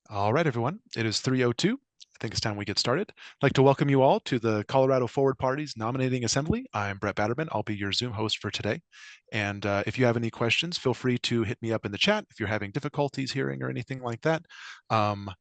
All right, everyone. It is 3:02. I think it's time we get started. I'd like to welcome you all to the Colorado Forward Party's Nominating Assembly. I'm Brett Batterman. I'll be your Zoom host for today. And if you have any questions, feel free to hit me up in the chat if you're having difficulties hearing or anything like that. Um,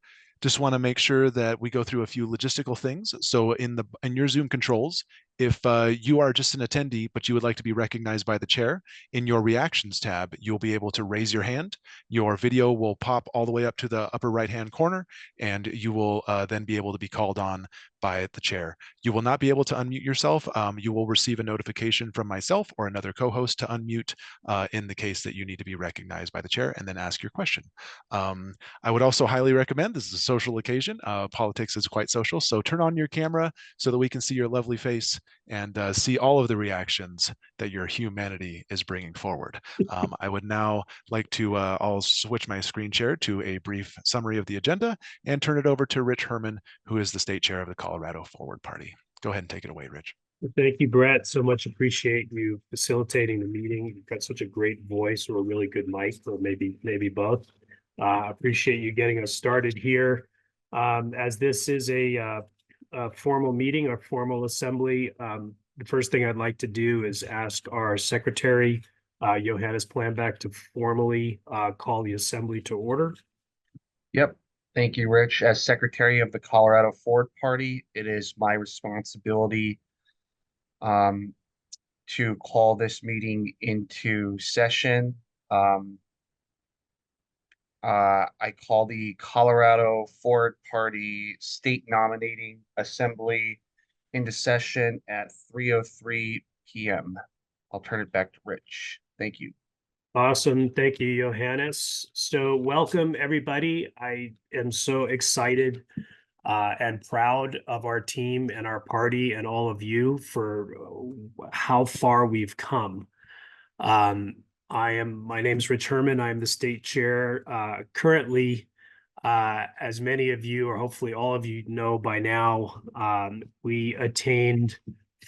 just want to make sure that we go through a few logistical things. So in your Zoom controls, if you are just an attendee but you would like to be recognized by the chair, in your reactions tab, you'll be able to raise your hand. Your video will pop all the way up to the upper right-hand corner, and you will then be able to be called on by the chair. You will not be able to unmute yourself. You will receive a notification from myself or another co-host to unmute in the case that you need to be recognized by the chair and then ask your question. I would also highly recommend, this is a social occasion, politics is quite social, so turn on your camera so that we can see your lovely face and see all of the reactions that your humanity is bringing forward. I would now like to, I'll switch my screen share to a brief summary of the agenda and turn it over to Rich Herman, who is the state chair of the Colorado Forward Party. Go ahead and take it away, Rich. Thank you, Brett. So much appreciate you facilitating the meeting. You've got such a great voice or a really good mic, or maybe both. Appreciate you getting us started here. As this is a formal meeting, a formal assembly, the first thing I'd like to do is ask our secretary, Johannes Planbeck, to formally call the assembly to order. Yep. Thank you, Rich. As Secretary of the Colorado Forward Party, it is my responsibility to call this meeting into session. I call the Colorado Forward Party State Nominating Assembly into session at 3:03 p.m. I'll turn it back to Rich. Thank you. Awesome. Thank you, Johannes. So welcome, everybody. I am so excited and proud of our team and our party and all of you for how far we've come. My name's Rich Herman. I'm the state chair. Currently, as many of you, or hopefully all of you know by now, we attained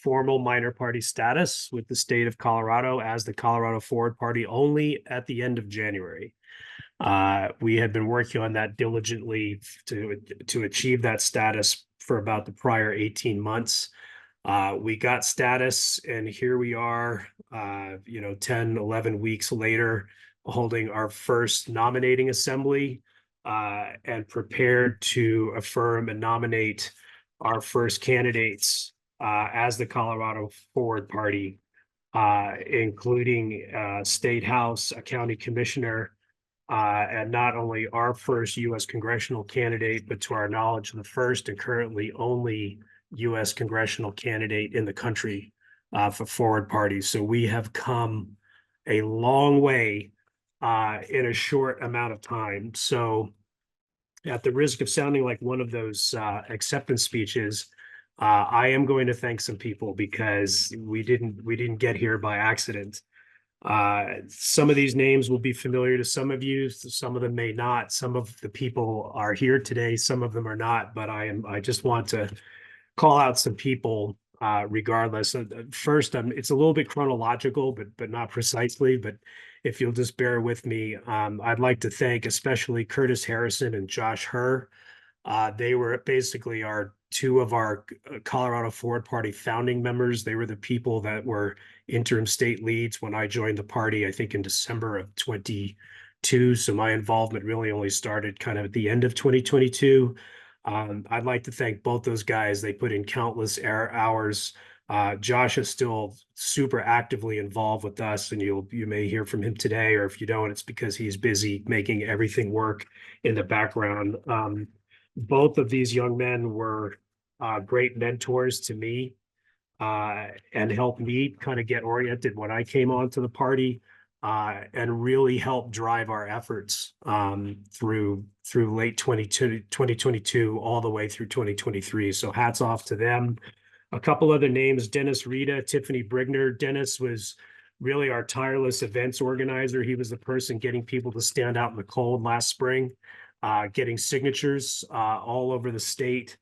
formal minor party status with the state of Colorado as the Colorado Forward Party only at the end of January. We had been working on that diligently to achieve that status for about the prior 18 months. We got status, and here we are, 10, 11 weeks later, holding our first nominating assembly and prepared to affirm and nominate our first candidates as the Colorado Forward Party, including State House, a county commissioner, and not only our first U.S. congressional candidate, but to our knowledge, the first and currently only U.S. congressional candidate in the country for Forward Party. So we have come a long way in a short amount of time. So at the risk of sounding like one of those acceptance speeches, I am going to thank some people because we didn't get here by accident. Some of these names will be familiar to some of you, some of them may not. Some of the people are here today, some of them are not, but I just want to call out some people regardless. First, it's a little bit chronological, but not precisely. But if you'll just bear with me, I'd like to thank especially Curtis Harrison and Josh Herr. They were basically two of our Colorado Forward Party founding members. They were the people that were interim state leads when I joined the party, I think in December of 22. So my involvement really only started kind of at the end of 2022. I'd like to thank both those guys. They put in countless hours. Josh is still super actively involved with us, and you may hear from him today, or if you don't, it's because he's busy making everything work in the background. Both of these young men were great mentors to me and helped me kind of get oriented when I came onto the party and really helped drive our efforts through late 2022 all the way through 2023. So hats off to them. A couple other names: Dennis Rita, Tiffany Brigner. Dennis was really our tireless events organizer. He was the person getting people to stand out in the cold last spring, getting signatures all over the state.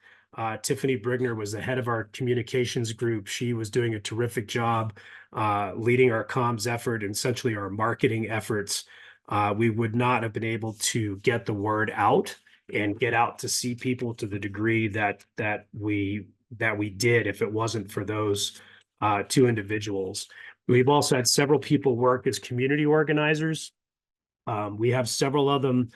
Tiffany Brigner was the head of our communications group. She was doing a terrific job leading our comms effort and essentially our marketing efforts. We would not have been able to get the word out and get out to see people to the degree that we did if it wasn't for those two individuals. We've also had several people work as community organizers. We have several of them.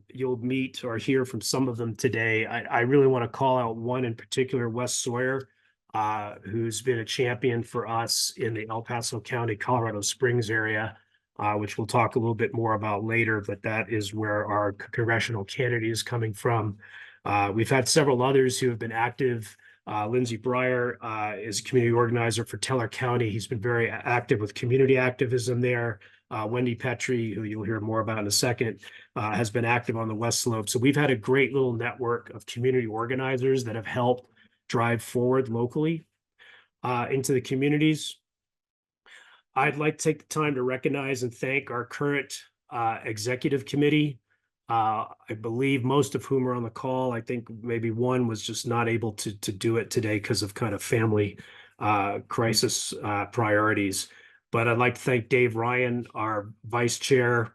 You'll meet or hear from some of them today. I really want to call out one in particular, Wes Sawyer, who's been a champion for us in the El Paso County, Colorado Springs area, which we'll talk a little bit more about later, but that is where our congressional candidate is coming from. We've had several others who have been active. Lindsey Breyer is a community organizer for Teller County. He's been very active with community activism there. Wendy Petrie, who you'll hear more about in a second, has been active on the West Slope. So we've had a great little network of community organizers that have helped drive forward locally into the communities. I'd like to take the time to recognize and thank our current executive committee. I believe most of whom are on the call. I think maybe one was just not able to do it today because of kind of family crisis priorities. But I'd like to thank Dave Ryan, our vice chair,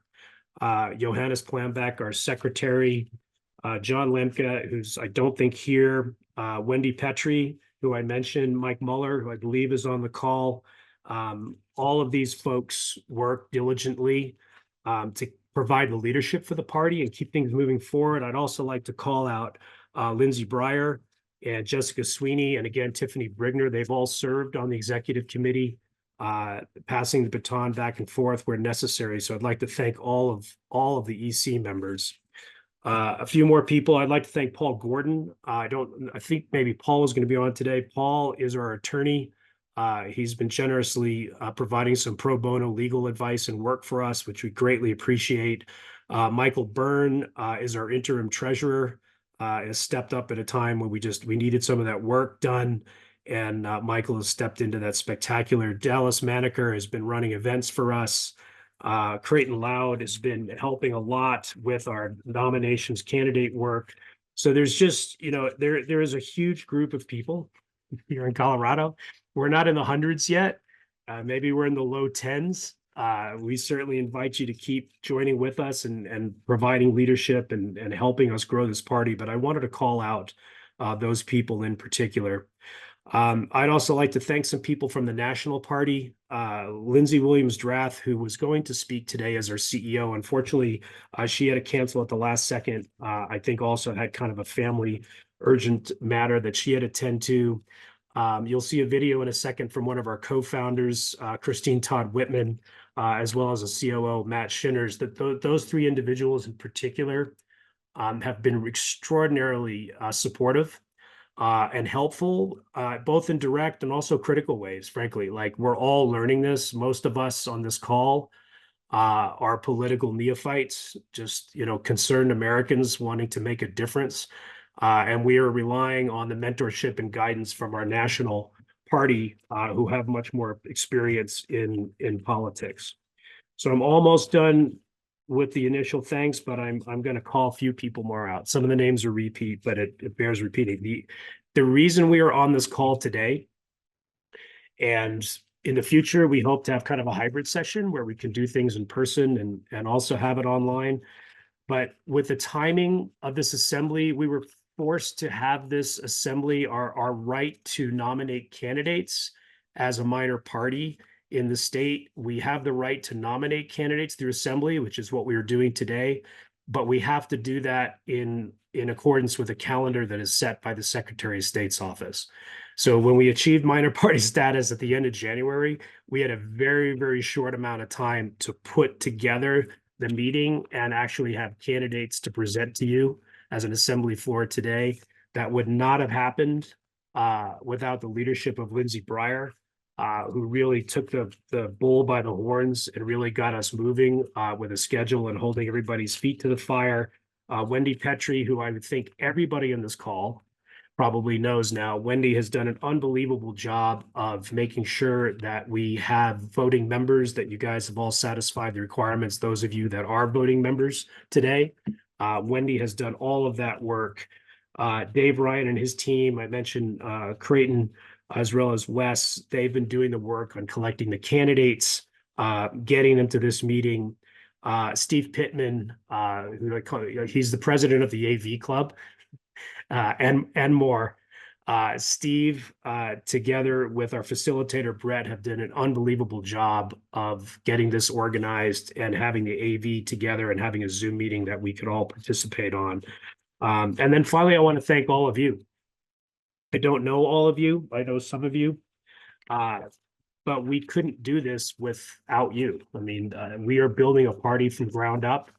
Johannes Plambeck, our secretary, John Lemke, who's I don't think here, Wendy Petrie, who I mentioned, Mike Muller, who I believe is on the call. All of these folks work diligently to provide the leadership for the party and keep things moving forward. I'd also like to call out Lindsey Breyer and Jessica Sweeney, and again, Tiffany Brigner. They've all served on the executive committee, passing the baton back and forth where necessary. So I'd like to thank all of the EC members. A few more people. I'd like to thank Paul Gordon. I think maybe Paul was going to be on today. Paul is our attorney. He's been generously providing some pro bono legal advice and work for us, which we greatly appreciate. Michael Byrne is our interim treasurer, has stepped up at a time when we needed some of that work done. And Michael has stepped into that spectacular. Dallas Maneker has been running events for us. Creighton Loud has been helping a lot with our nominations candidate work. So there's just, there is a huge group of people here in Colorado. We're not in the hundreds yet. Maybe we're in the low tens. We certainly invite you to keep joining with us and providing leadership and helping us grow this party. But I wanted to call out those people in particular. I'd also like to thank some people from the national party. Lindsay Williams-Drath, who was going to speak today as our CEO. Unfortunately, she had to cancel at the last second. I think also had kind of a family urgent matter that she had to attend to. You'll see a video in a second from one of our co-founders, Christine Todd Whitman, as well as a COO, Matt Shinners. Those three individuals in particular have been extraordinarily supportive and helpful, both in direct and also critical ways, frankly. Like, we're all learning this. Most of us on this call are political neophytes, just, concerned Americans wanting to make a difference. And we are relying on the mentorship and guidance from our national party, who have much more experience in politics. So I'm almost done with the initial thanks, but I'm going to call a few people more out. Some of the names are repeat, but it bears repeating. The reason we are on this call today, and in the future, we hope to have kind of a hybrid session where we can do things in person and also have it online. But with the timing of this assembly, we were forced to have this assembly, our right to nominate candidates as a minor party in the state. We have the right to nominate candidates through assembly, which is what we are doing today, but we have to do that in accordance with a calendar that is set by the Secretary of State's office. So when we achieved minor party status at the end of January, we had a very, very short amount of time to put together the meeting and actually have candidates to present to you as an assembly floor today. That would not have happened without the leadership of Lindsey Breyer, who really took the bull by the horns and really got us moving with a schedule and holding everybody's feet to the fire. Wendy Petrie, who I would think everybody on this call probably knows now. Wendy has done an unbelievable job of making sure that we have voting members, that you guys have all satisfied the requirements, those of you that are voting members today. Wendy has done all of that work. Dave Ryan and his team, I mentioned Creighton, as well as Wes, they've been doing the work on collecting the candidates, getting them to this meeting. Steve Pittman, who I call, he's the president of the AV Club, and more. Steve, together with our facilitator, Brett, have done an unbelievable job of getting this organized and having the AV together and having a Zoom meeting that we could all participate on. And then finally, I want to thank all of you. I don't know all of you. I know some of you. But we couldn't do this without you. I mean, we are building a party from ground up.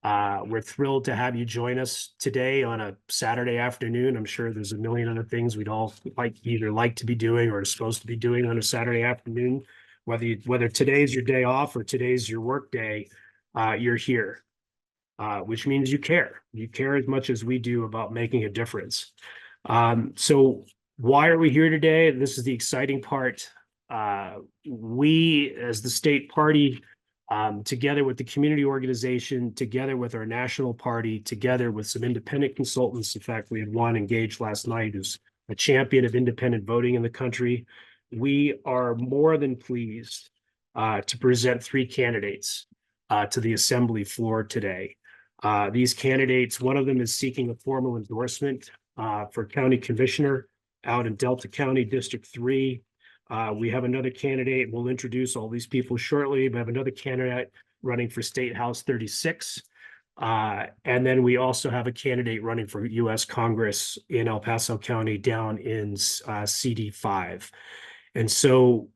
We're thrilled to have you join us today on a Saturday afternoon. I'm sure there's a million other things we'd all like to be doing or are supposed to be doing on a Saturday afternoon. Whether today's your day off or today's your work day, you're here, which means you care. You care as much as we do about making a difference. So why are we here today? This is the exciting part. We, as the state party, together with the community organization, together with our national party, together with some independent consultants. In fact, we had one engaged last night who's a champion of independent voting in the country. We are more than pleased to present 3 candidates to the assembly floor today. These candidates, one of them is seeking a formal endorsement for county commissioner out in Delta County, District 3. We have another candidate. We'll introduce all these people shortly. We have another candidate running for State House 36. And then we also have a candidate running for U.S. Congress in El Paso County down in CD5. And so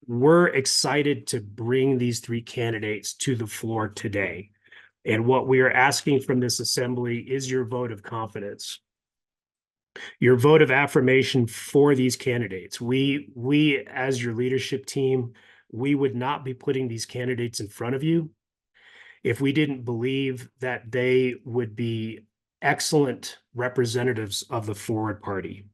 we're excited to bring these 3 candidates to the floor today. And what we are asking from this assembly is your vote of confidence, your vote of affirmation for these candidates. We, as your leadership team, we would not be putting these candidates in front of you if we didn't believe that they would be excellent representatives of the Forward Party.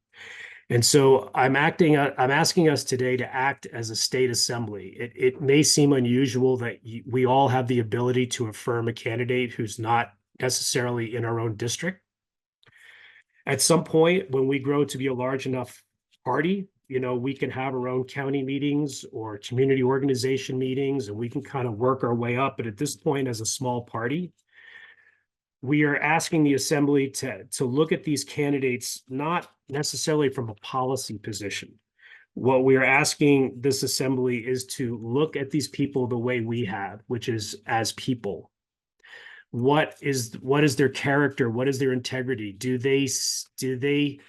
And so I'm asking us today to act as a state assembly. It may seem unusual that we all have the ability to affirm a candidate who's not necessarily in our own district. At some point, when we grow to be a large enough party, we can have our own county meetings or community organization meetings, and we can kind of work our way up. But at this point, as a small party, we are asking the assembly to look at these candidates, not necessarily from a policy position. What we are asking this assembly is to look at these people the way we have, which is as people. What is their character? What is their integrity? Do they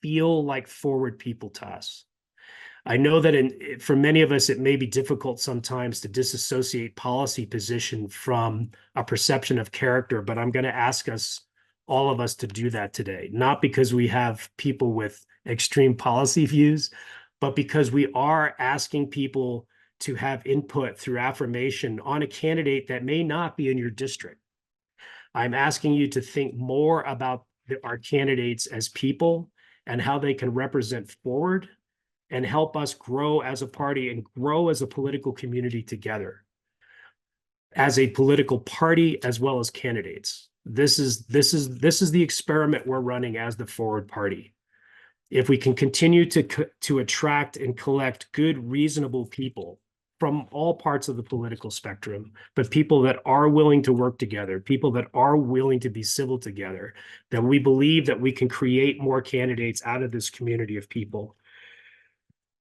feel like forward people to us? I know that for many of us, it may be difficult sometimes to disassociate policy position from a perception of character, but I'm going to ask all of us to do that today, not because we have people with extreme policy views, but because we are asking people to have input through affirmation on a candidate that may not be in your district. I'm asking you to think more about our candidates as people and how they can represent forward and help us grow as a party and grow as a political community together, as a political party as well as candidates. This is the experiment we're running as the Forward Party. If we can continue to attract and collect good, reasonable people from all parts of the political spectrum, but people that are willing to work together, people that are willing to be civil together, then we believe that we can create more candidates out of this community of people.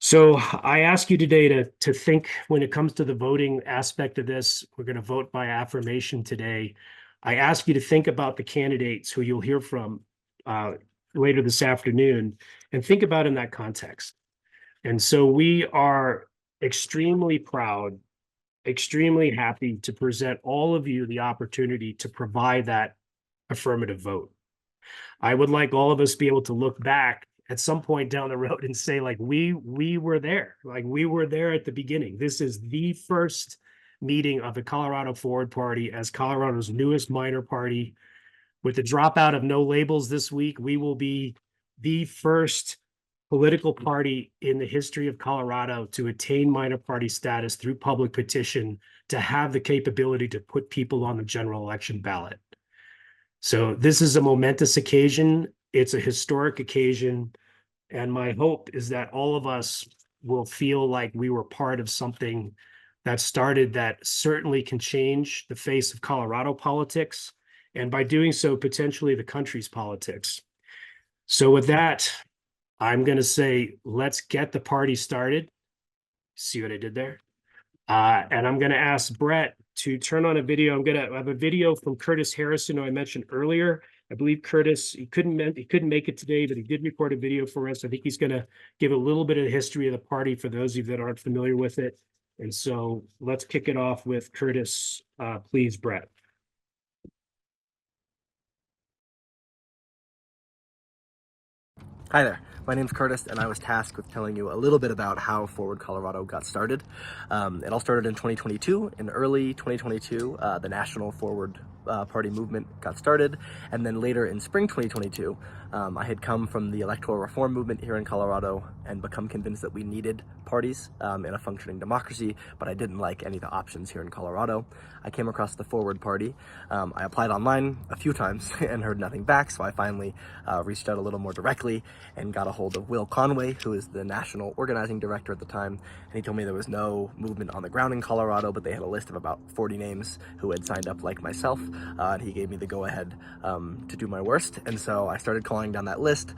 So I ask you today to think, when it comes to the voting aspect of this, we're going to vote by affirmation today. I ask you to think about the candidates who you'll hear from later this afternoon and think about in that context. And so we are extremely proud, extremely happy to present all of you the opportunity to provide that affirmative vote. I would like all of us to be able to look back at some point down the road and say, like, we were there, like we were there at the beginning. This is the first meeting of the Colorado Forward Party as Colorado's newest minor party. With the dropout of no labels this week, we will be the first political party in the history of Colorado to attain minor party status through public petition, to have the capability to put people on the general election ballot. So this is a momentous occasion. It's a historic occasion. And my hope is that all of us will feel like we were part of something that started that certainly can change the face of Colorado politics, and by doing so, potentially the country's politics. So with that, I'm going to say, let's get the party started. See what I did there? And I'm going to ask Brett to turn on a video. I'm going to have a video from Curtis Harrison, who I mentioned earlier. I believe Curtis, he couldn't make it today, but he did record a video for us. I think he's going to give a little bit of the history of the party for those of you that aren't familiar with it. And so let's kick it off with Curtis. Please, Brett. Hi there, my name's Curtis, and I was tasked with telling you a little bit about how Forward Colorado got started. It all started in 2022. In early 2022, the National Forward Party movement got started, and then later in spring 2022, I had come from the electoral reform movement here in Colorado and become convinced that we needed parties in a functioning democracy, but I didn't like any of the options here in Colorado. I came across the Forward Party. I applied online a few times and heard nothing back, so I finally reached out a little more directly and got a hold of Will Conway, who is the national organizing director at the time, and he told me there was no movement on the ground in Colorado, but they had a list of about 40 names who had signed up like myself, and he gave me the go-ahead to do my worst, and so I started calling down that list.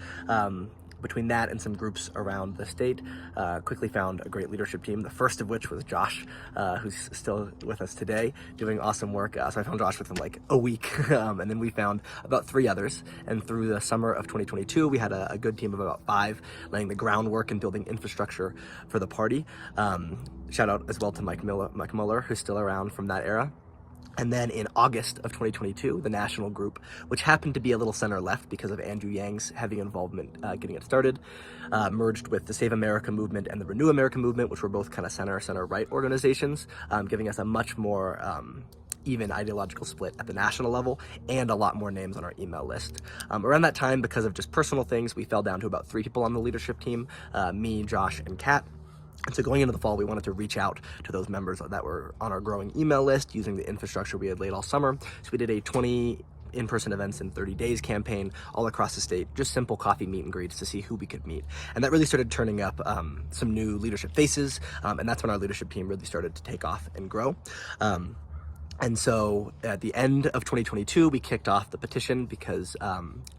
Between that and some groups around the state, quickly found a great leadership team, the first of which was Josh, who's still with us today, doing awesome work. So I found Josh within like a week, and then we found about 3 others. And through the summer of 2022, we had a good team of about 5, laying the groundwork and building infrastructure for the party. Shout out as well to Mike Muller, who's still around from that era. And then in August of 2022, the national group, which happened to be a little center-left because of Andrew Yang's heavy involvement getting it started, merged with the Save America movement and the Renew America movement, which were both kind of center-right organizations, giving us a much more even ideological split at the national level and a lot more names on our email list. Around that time, because of just personal things, we fell down to about 3 people on the leadership team, me, Josh, and Kat. And so going into the fall, we wanted to reach out to those members that were on our growing email list using the infrastructure we had laid all summer. So we did a 20 in-person events in 30 days campaign all across the state, just simple coffee meet and greets to see who we could meet. And that really started turning up some new leadership faces, and that's when our leadership team really started to take off and grow. And so at the end of 2022, we kicked off the petition because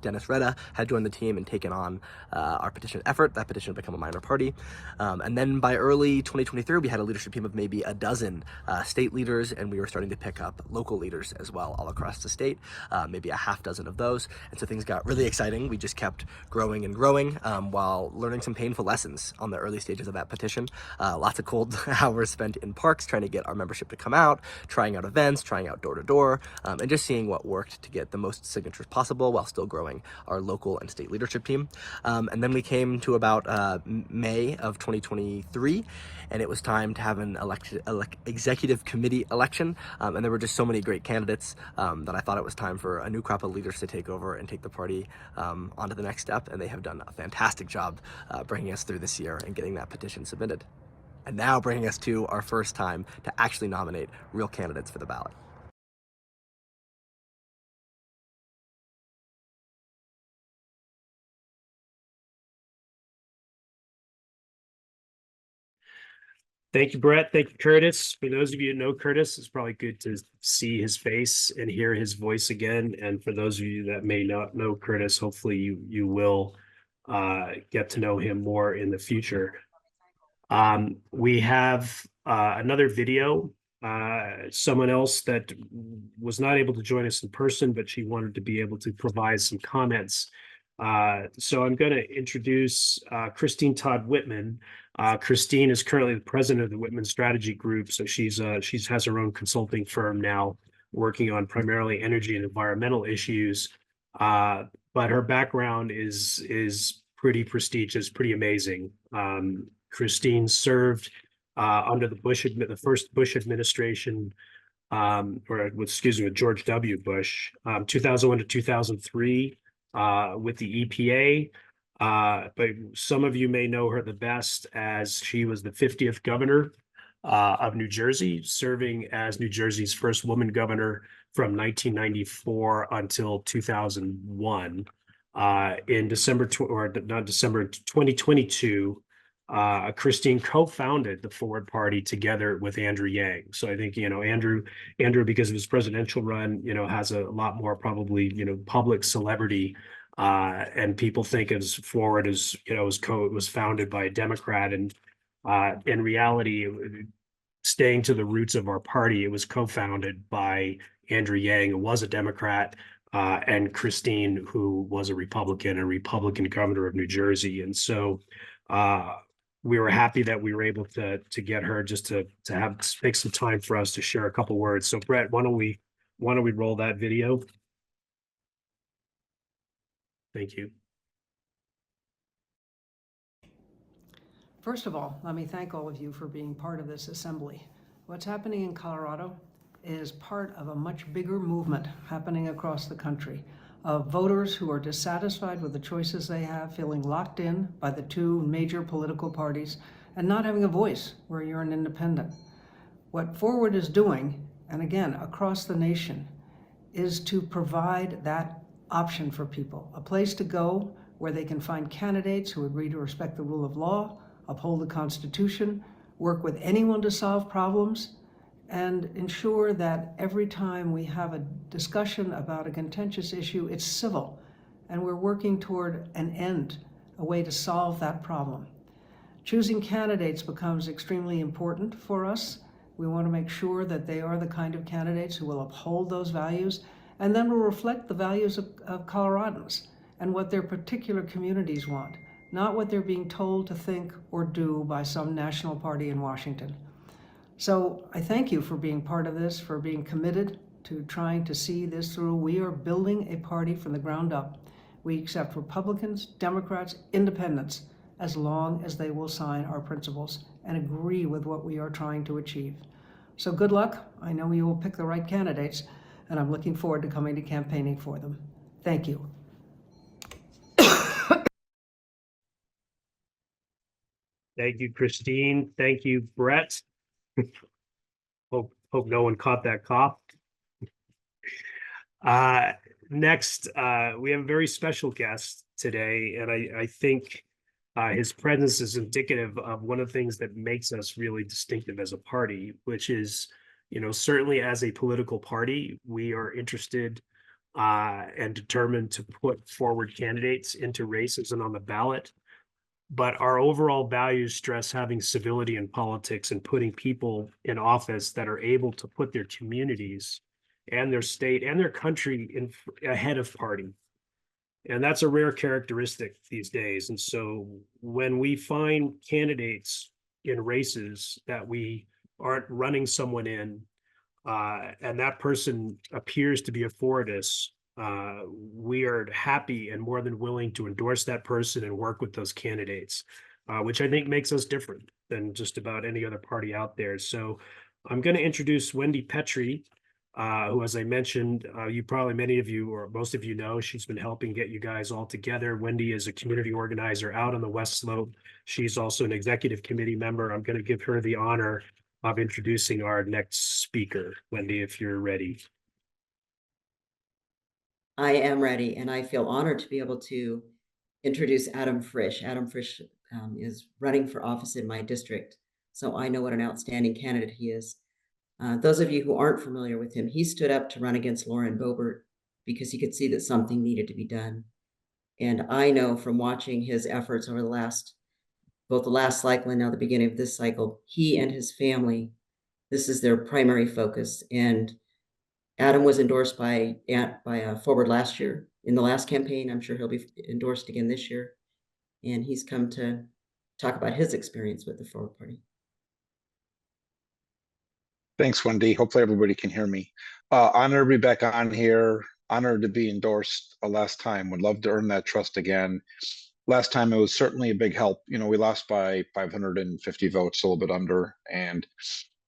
Dennis Reda had joined the team and taken on our petition effort. That petition had become a minor party. And then by early 2023, we had a leadership team of maybe a dozen state leaders, and we were starting to pick up local leaders as well all across the state, maybe a half dozen of those. And so things got really exciting. We just kept growing and growing while learning some painful lessons on the early stages of that petition. Lots of cold hours spent in parks trying to get our membership to come out, trying out events, trying out door-to-door, and just seeing what worked to get the most signatures possible while still growing our local and state leadership team. And then we came to about May of 2023, and it was time to have an executive committee election, and there were just so many great candidates that I thought it was time for a new crop of leaders to take over and take the party onto the next step, and they have done a fantastic job bringing us through this year and getting that petition submitted. And now bringing us to our first time to actually nominate real candidates for the ballot. Thank you, Brett. Thank you, Curtis. For those of you who know Curtis, it's probably good to see his face and hear his voice again. And for those of you that may not know Curtis, hopefully you will get to know him more in the future. We have another video. Someone else that was not able to join us in person, but she wanted to be able to provide some comments. So I'm going to introduce Christine Todd Whitman. Christine is currently the president of the Whitman Strategy Group. So she has her own consulting firm now, working on primarily energy and environmental issues. But her background is pretty prestigious, pretty amazing. Christine served under the first Bush administration, with George W. Bush, 2001 to 2003, with the EPA. But some of you may know her the best as she was the 50th governor of New Jersey, serving as New Jersey's first woman governor from 1994 until 2001. In 2022, Christine co-founded the Forward Party together with Andrew Yang. So I think, Andrew, because of his presidential run, has a lot more probably, public celebrity. And people think as Forward as, was founded by a Democrat. And in reality, staying to the roots of our party, it was co-founded by Andrew Yang, who was a Democrat, and Christine, who was a Republican, governor of New Jersey. And so we were happy that we were able to get her just to make some time for us to share a couple words. So Brett, why don't we roll that video? Thank you. First of all, let me thank all of you for being part of this assembly. What's happening in Colorado is part of a much bigger movement happening across the country of voters who are dissatisfied with the choices they have, feeling locked in by the two major political parties, and not having a voice where you're an independent. What Forward is doing, and again, across the nation, is to provide that option for people, a place to go where they can find candidates who agree to respect the rule of law, uphold the Constitution, work with anyone to solve problems, and ensure that every time we have a discussion about a contentious issue, it's civil, and we're working toward an end, a way to solve that problem. Choosing candidates becomes extremely important for us. We want to make sure that they are the kind of candidates who will uphold those values and then will reflect the values of Coloradans and what their particular communities want, not what they're being told to think or do by some national party in Washington. So I thank you for being part of this, for being committed to trying to see this through. We are building a party from the ground up. We accept Republicans, Democrats, Independents, as long as they will sign our principles and agree with what we are trying to achieve. So good luck. I know you will pick the right candidates, and I'm looking forward to coming to campaigning for them. Thank you. Thank you, Christine. Thank you, Brett. Hope no one caught that cough. Next, we have a very special guest today, and I think his presence is indicative of one of the things that makes us really distinctive as a party, which is, certainly as a political party, we are interested and determined to put forward candidates into races and on the ballot. But our overall values stress having civility in politics and putting people in office that are able to put their communities and their state and their country ahead of party. And that's a rare characteristic these days. And so when we find candidates in races that we aren't running someone in, and that person appears to be a Forwardist, we are happy and more than willing to endorse that person and work with those candidates, which I think makes us different than just about any other party out there. So I'm going to introduce Wendy Petrie, who, as I mentioned, many of you or most of you know, she's been helping get you guys all together. Wendy is a community organizer out on the West Slope. She's also an executive committee member. I'm going to give her the honor of introducing our next speaker. Wendy, if you're ready. I am ready, and I feel honored to be able to introduce Adam Frisch. Adam Frisch is running for office in my district, so I know what an outstanding candidate he is. Those of you who aren't familiar with him, he stood up to run against Lauren Boebert because he could see that something needed to be done. And I know from watching his efforts over both the last cycle and now the beginning of this cycle, he and his family, this is their primary focus. And Adam was endorsed by Forward last year in the last campaign. I'm sure he'll be endorsed again this year. And he's come to talk about his experience with the Forward Party. Thanks, Wendy. Hopefully everybody can hear me. Honored to be back on here. Honored to be endorsed last time. Would love to earn that trust again. Last time it was certainly a big help. We lost by 550 votes, a little bit under, and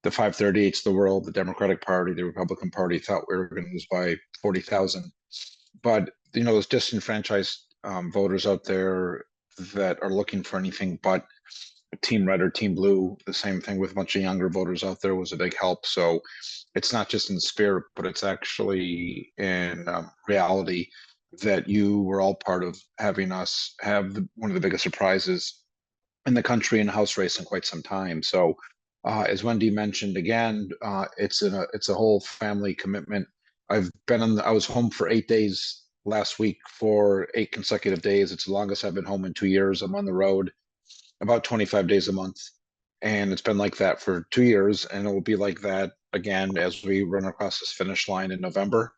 the 538s of the world, the Democratic Party, the Republican Party thought we were going to lose by 40,000. But, those disenfranchised voters out there that are looking for anything but Team Red or Team Blue, the same thing with a bunch of younger voters out there was a big help. So it's not just in spirit, but it's actually in reality that you were all part of having us have one of the biggest surprises in the country in house race in quite some time. So as Wendy mentioned again, it's a whole family commitment. I was home for 8 days last week for 8 consecutive days. It's the longest I've been home in 2 years. I'm on the road about 25 days a month. And it's been like that for 2 years, and it will be like that again as we run across this finish line in November.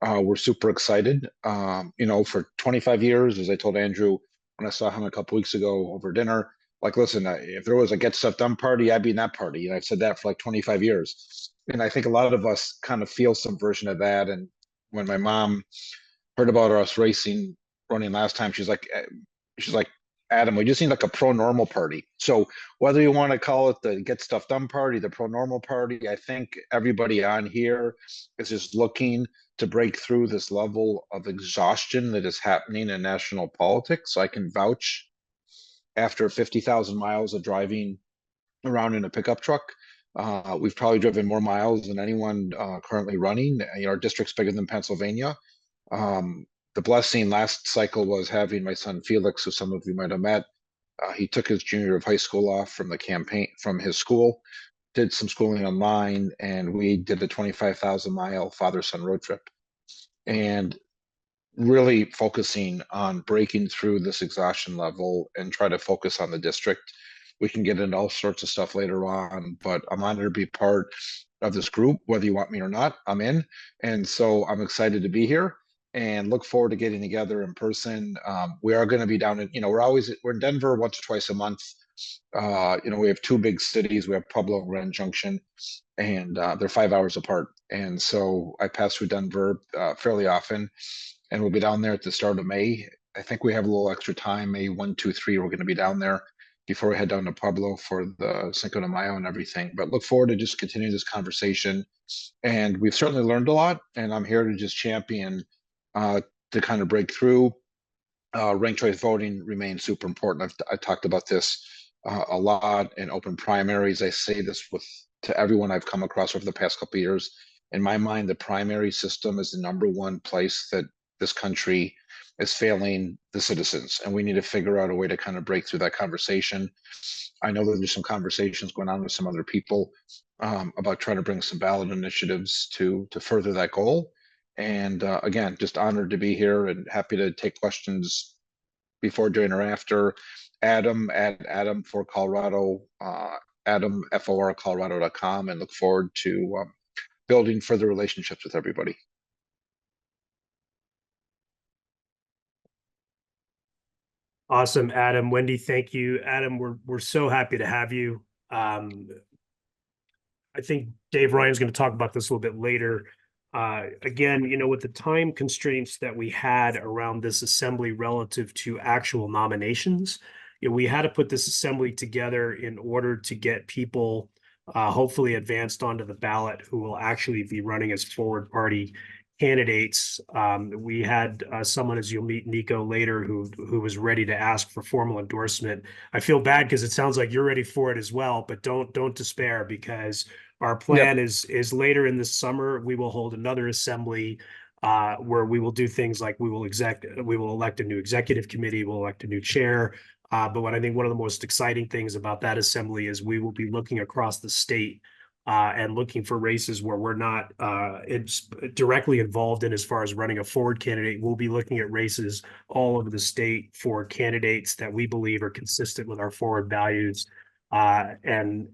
We're super excited. For 25 years, as I told Andrew when I saw him a couple weeks ago over dinner, like, listen, if there was a get stuff done party, I'd be in that party. And I've said that for like 25 years. And I think a lot of us kind of feel some version of that. And when my mom heard about us running last time, she's like, Adam, we just need like a pro normal party. So whether you want to call it the get stuff done party, the pro normal party, I think everybody on here is just looking to break through this level of exhaustion that is happening in national politics. I can vouch after 50,000 miles of driving around in a pickup truck. We've probably driven more miles than anyone currently running. Our district's bigger than Pennsylvania. The blessing last cycle was having my son Felix, who some of you might have met. He took his junior year of high school off from the campaign from his school, did some schooling online, and we did a 25,000-mile father-son road trip. And really focusing on breaking through this exhaustion level and try to focus on the district. We can get into all sorts of stuff later on, but I'm honored to be part of this group, whether you want me or not, I'm in. And so I'm excited to be here and look forward to getting together in person. We are going to be down in, we're in Denver once or twice a month. We have two big cities. We have Pueblo and Grand Junction, and they're 5 hours apart. And so I pass through Denver fairly often, and we'll be down there at the start of May. I think we have a little extra time, May 1, 2, 3. We're going to be down there before we head down to Pueblo for the Cinco de Mayo and everything. But look forward to just continuing this conversation. And we've certainly learned a lot, and I'm here to just champion to kind of break through. Ranked choice voting remains super important. I talked about this a lot in open primaries. I say this to everyone I've come across over the past couple of years. In my mind, the primary system is the number one place that this country is failing the citizens, and we need to figure out a way to kind of break through that conversation. I know that there's some conversations going on with some other people about trying to bring some ballot initiatives to further that goal. And again, just honored to be here and happy to take questions before, during, or after. Adam at Adam for Colorado, Adam FOR Colorado.com, and look forward to building further relationships with everybody. Awesome, Adam. Wendy, thank you. Adam, we're so happy to have you. I think Dave Ryan's going to talk about this a little bit later. Again, with the time constraints that we had around this assembly relative to actual nominations, we had to put this assembly together in order to get people hopefully advanced onto the ballot who will actually be running as forward party candidates. We had someone, as you'll meet Nico later, who was ready to ask for formal endorsement. I feel bad because it sounds like you're ready for it as well, but don't despair, because our plan is later in the summer. We will hold another assembly where we will do things like we will elect a new executive committee, we'll elect a new chair. But what I think one of the most exciting things about that assembly is we will be looking across the state and looking for races where we're not directly involved in as far as running a forward candidate. We'll be looking at races all over the state for candidates that we believe are consistent with our forward values, and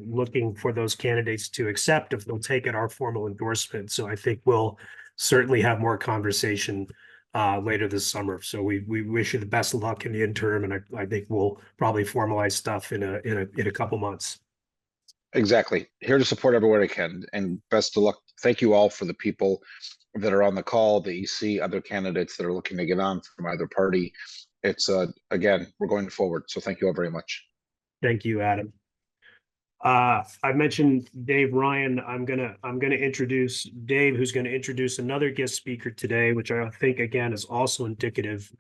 looking for those candidates to accept, if they'll take it, our formal endorsement. So I think we'll certainly have more conversation later this summer. So we wish you the best of luck in the interim, and I think we'll probably formalize stuff in a couple months. Exactly. Here to support everywhere I can, and best of luck. Thank you all for the people that are on the call, the EC, other candidates that are looking to get on from either party. It's again, we're going forward. So thank you all very much. Thank you, Adam. I mentioned Dave Ryan. I'm gonna introduce Dave, who's going to introduce another guest speaker today, which I think again is also indicative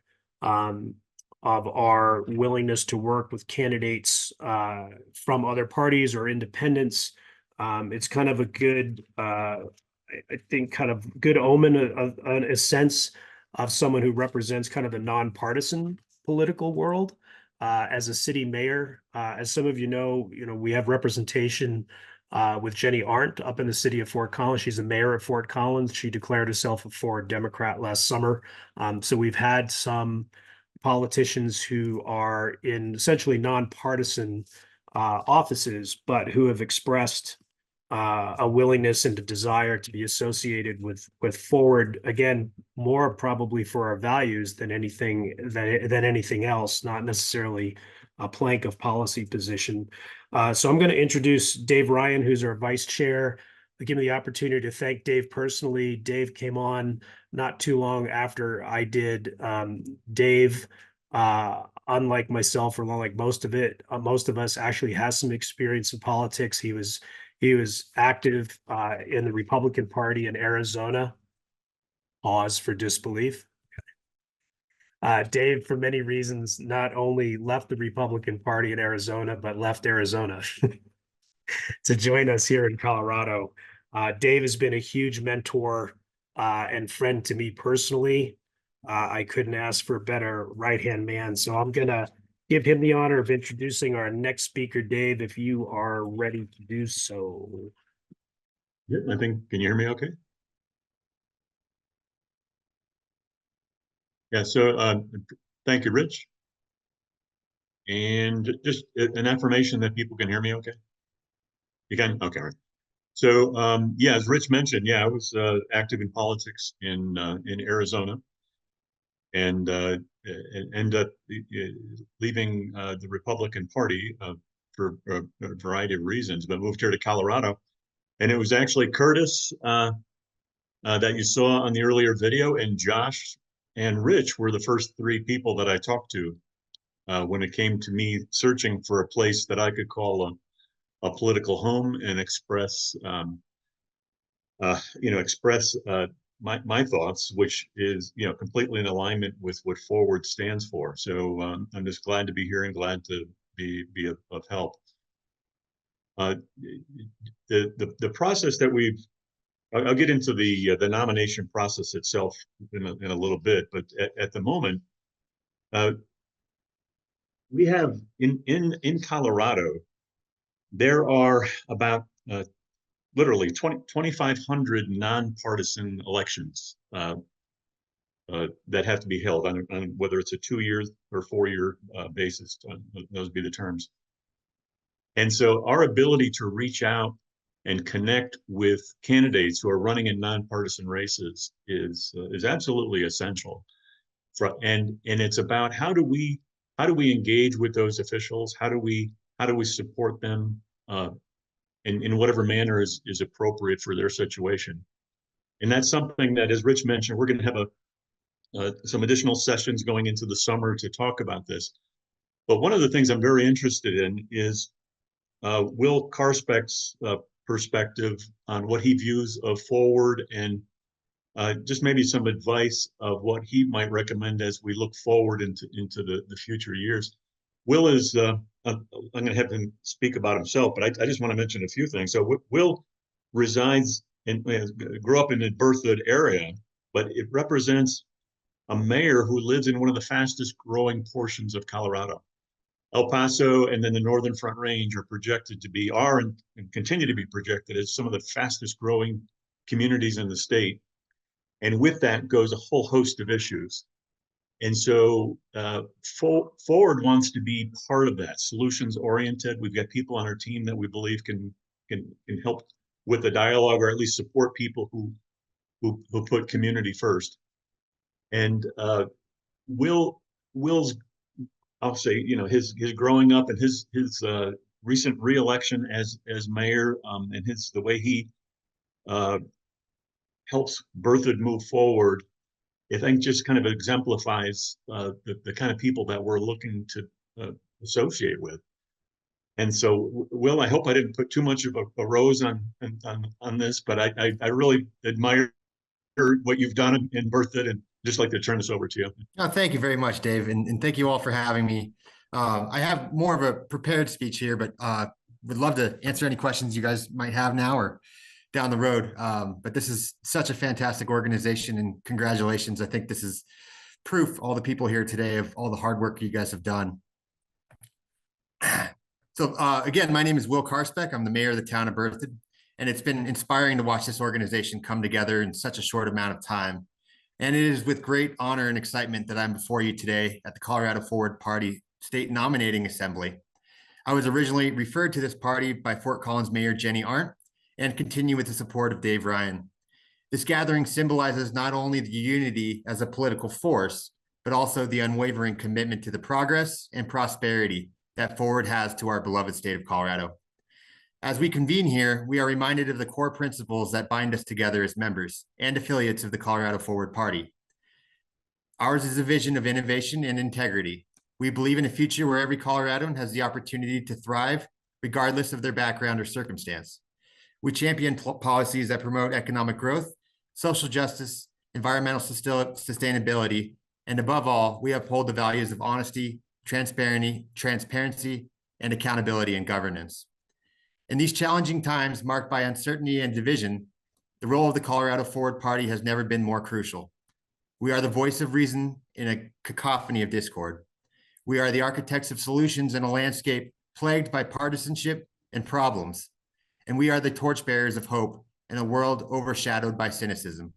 of our willingness to work with candidates from other parties or independents. It's kind of a good, I think, kind of good omen, a sense of someone who represents kind of the nonpartisan political world. as a city mayor. As some of you know, we have representation with Jenny Arndt up in the city of Fort Collins. She's the mayor of Fort Collins. She declared herself a Ford Democrat last summer. So we've had some politicians who are in essentially nonpartisan offices, but who have expressed a willingness and a desire to be associated with Forward, again, more probably for our values than anything else, not necessarily a plank of policy position. So I'm going to introduce Dave Ryan, who's our vice chair. Give me the opportunity to thank Dave personally. Dave came on not too long after I did. Dave, unlike myself, or unlike most of us, actually has some experience in politics. He was active in the Republican Party in Arizona. Pause for disbelief. Dave, for many reasons, not only left the Republican Party in Arizona, but left Arizona to join us here in Colorado. Dave has been a huge mentor and friend to me personally. I couldn't ask for a better right-hand man. So I'm going to give him the honor of introducing our next speaker, Dave, if you are ready to do so. Yep, I think, can you hear me okay? Yeah, so thank you, Rich. And just an affirmation that people can hear me okay? You can? Okay, all right. So yeah, as Rich mentioned, yeah, I was active in politics in Arizona, and ended up leaving the Republican Party for a variety of reasons, but moved here to Colorado. And it was actually Curtis that you saw on the earlier video, and Josh and Rich were the first three people that I talked to when it came to me searching for a place that I could call a political home and express, express my thoughts, which is, completely in alignment with what Forward stands for. So I'm just glad to be here and glad to be of help. The process that I'll get into the nomination process itself in a little bit, but at the moment, we have in Colorado, there are about literally 2,500 nonpartisan elections that have to be held on whether it's a 2-year or 4-year basis. Those would be the terms. And so our ability to reach out and connect with candidates who are running in nonpartisan races is absolutely essential. And it's about how do we engage with those officials? How do we support them in whatever manner is appropriate for their situation? And that's something that, as Rich mentioned, we're going to have some additional sessions going into the summer to talk about this. But one of the things I'm very interested in is Will Karspek's perspective on what he views of Forward, and just maybe some advice of what he might recommend as we look forward into the future years. Will is, I'm going to have him speak about himself, but I just want to mention a few things. So Will resides grew up in the Berthoud area, but it represents a mayor who lives in one of the fastest growing portions of Colorado. El Paso and then the Northern Front Range are projected to be, and continue to be projected as some of the fastest growing communities in the state. And with that goes a whole host of issues. And so Forward wants to be part of that, solutions oriented. We've got people on our team that we believe can help with the dialogue, or at least support people who put community first. And Will's, I'll say, his growing up and his recent reelection as mayor, and the way he helps Berthoud move forward, I think just kind of exemplifies the kind of people that we're looking to associate with. And so, Will, I hope I didn't put too much of a rose on this, but I really admire what you've done in Berthoud, and just like to turn this over to you. Oh, thank you very much, Dave, and thank you all for having me. I have more of a prepared speech here, but would love to answer any questions you guys might have now or down the road. But this is such a fantastic organization, and congratulations. I think this is proof, all the people here today, of all the hard work you guys have done. So again, my name is Will Karspeck. I'm the mayor of the town of Berthoud, and it's been inspiring to watch this organization come together in such a short amount of time. And it is with great honor and excitement that I'm before you today at the Colorado Forward Party State Nominating Assembly. I was originally referred to this party by Fort Collins Mayor Jenny Arndt and continue with the support of Dave Ryan. This gathering symbolizes not only the unity as a political force, but also the unwavering commitment to the progress and prosperity that Forward has to our beloved state of Colorado. As we convene here, we are reminded of the core principles that bind us together as members and affiliates of the Colorado Forward Party. Ours is a vision of innovation and integrity. We believe in a future where every Coloradoan has the opportunity to thrive, regardless of their background or circumstance. We champion policies that promote economic growth, social justice, environmental sustainability, and above all, we uphold the values of honesty, transparency, and accountability in governance. In these challenging times marked by uncertainty and division, the role of the Colorado Forward Party has never been more crucial. We are the voice of reason in a cacophony of discord. We are the architects of solutions in a landscape plagued by partisanship and problems. And we are the torchbearers of hope in a world overshadowed by cynicism.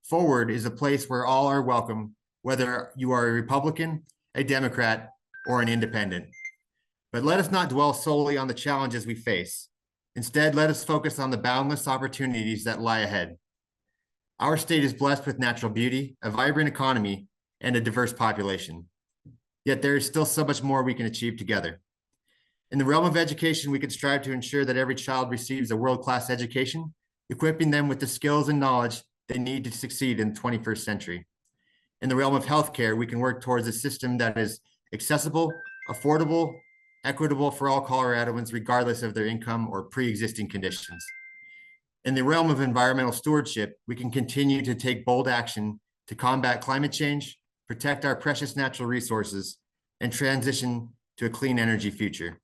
Forward is a place where all are welcome, whether you are a Republican, a Democrat, or an independent. But let us not dwell solely on the challenges we face. Instead, let us focus on the boundless opportunities that lie ahead. Our state is blessed with natural beauty, a vibrant economy, and a diverse population. Yet there is still so much more we can achieve together. In the realm of education, we can strive to ensure that every child receives a world-class education, equipping them with the skills and knowledge they need to succeed in the 21st century. In the realm of healthcare, we can work towards a system that is accessible, affordable, equitable for all Coloradoans, regardless of their income or pre-existing conditions. In the realm of environmental stewardship, we can continue to take bold action to combat climate change, protect our precious natural resources, and transition to a clean energy future.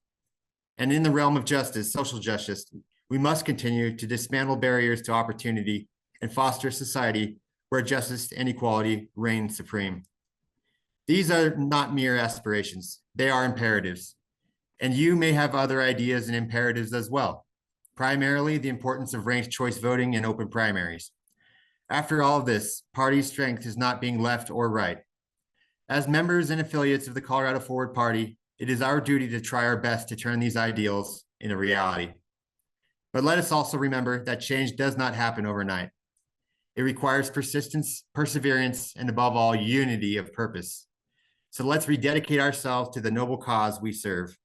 And in the realm of justice, social justice, we must continue to dismantle barriers to opportunity and foster a society where justice and equality reign supreme. These are not mere aspirations, they are imperatives. And you may have other ideas and imperatives as well, primarily the importance of ranked choice voting and open primaries. After all of this, party strength is not being left or right. As members and affiliates of the Colorado Forward Party, it is our duty to try our best to turn these ideals into reality. But let us also remember that change does not happen overnight. It requires persistence, perseverance, and above all, unity of purpose. So let's rededicate ourselves to the noble cause we serve,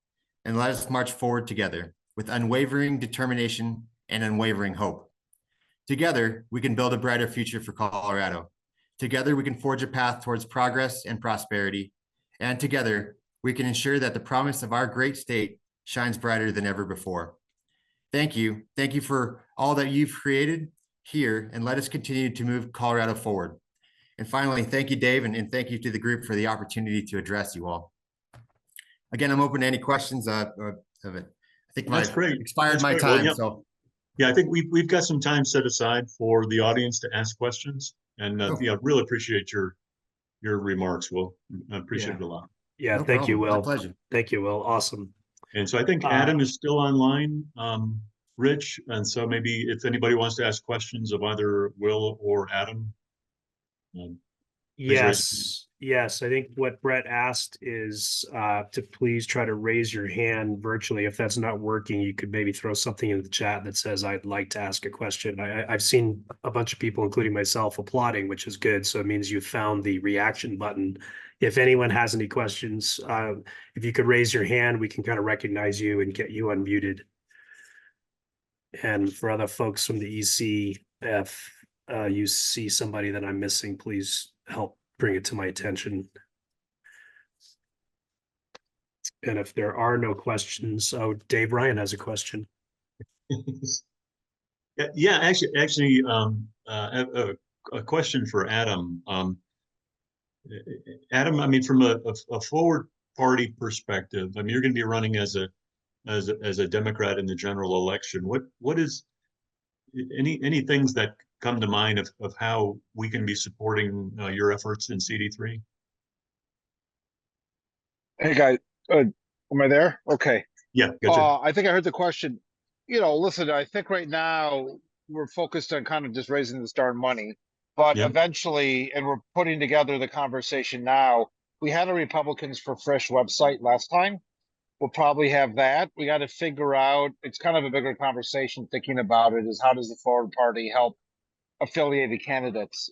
and let us march forward together with unwavering determination and unwavering hope. Together, we can build a brighter future for Colorado. Together, we can forge a path towards progress and prosperity. And together, we can ensure that the promise of our great state shines brighter than ever before. Thank you. Thank you for all that you've created here, and let us continue to move Colorado forward. And finally, thank you, Dave, and thank you to the group for the opportunity to address you all. Again, I'm open to any questions of it. I think That's great. Expired That's my great. time. Well, yeah. So Yeah, I think we've got some time set aside for the audience to ask questions, and yeah, really appreciate your remarks, Will. I appreciate it a lot. Yeah, no thank you, problem. My Will. pleasure. Thank you, Will. Awesome. And so I think Adam is still online, Rich, and so maybe if anybody wants to ask questions of either Will or Adam. Please raise Yes. I think what Brett asked is to please try to raise your hand virtually. If that's not working, you could maybe throw something in the chat that says, I'd like to ask a question. I've seen a bunch of people, including myself, applauding, which is good. So it means you found the reaction button. If anyone has any questions, if you could raise your hand, we can kind of recognize you and get you unmuted. And for other folks from the EC, if you see somebody that I'm missing, please help bring it to my attention. And if there are no questions, Dave Ryan has a question. Yeah, actually, a question for Adam. Adam, I mean, from a forward party perspective, I mean, you're going to be running as a Democrat in the general election. What is any things that come to mind of how we can be supporting your efforts in CD3? Hey guys, am I there? Okay. Yeah, gotcha. I think I heard the question. You know, listen, I think right now we're focused on kind of just raising this darn money, but Yeah. eventually, and we're putting together the conversation now. We had a Republicans for Fresh website last time. We'll probably have that. We got to figure out, it's kind of a bigger conversation thinking about it, is how does the forward party help affiliated candidates,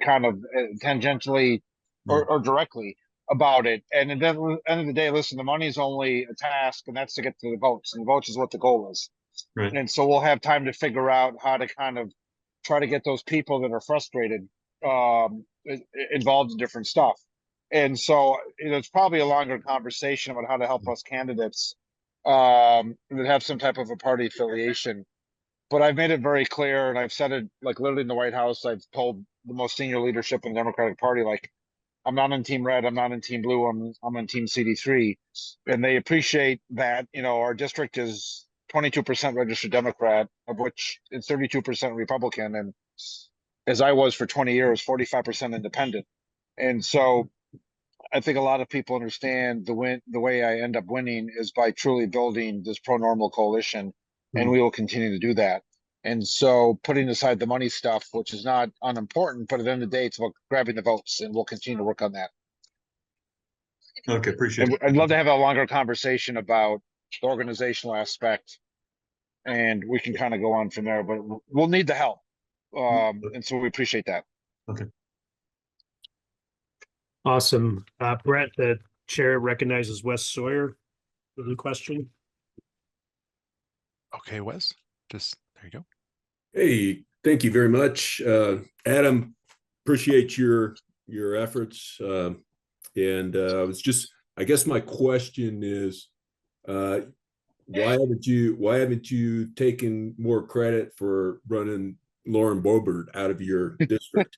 kind of tangentially or directly about it. And at the end of the day, listen, the money is only a task, and that's to get to the votes, and the votes is what the goal is. Right. And so we'll have time to figure out how to kind of try to get those people that are frustrated involved in different stuff. And so it's probably a longer conversation about how to help us candidates that have some type of a party affiliation. But I've made it very clear, and I've said it like literally in the White House. I've told the most senior leadership in the Democratic Party, like, I'm not on Team Red, I'm not in Team Blue, I'm on Team CD3, and they appreciate that. You know, our district is 22% registered Democrat, of which it's 32% Republican, and as I was for 20 years, 45% independent. And so I think a lot of people understand the way I end up winning is by truly building this pro-normal coalition, and we will continue to do that. And so putting aside the money stuff, which is not unimportant, but at the end of the day, it's about grabbing the votes, and we'll continue to work on that. Okay, appreciate And it. I'd love to have a longer conversation about the organizational aspect, and we can kind of go on from there, but we'll need the help. And so we appreciate that. Okay. Awesome. Brett, the chair recognizes Wes Sawyer for the question. Okay, Wes, just there you go. Hey, thank you very much. Adam, appreciate your efforts. And I guess my question is, why haven't you taken more credit for running Lauren Boebert out of your district?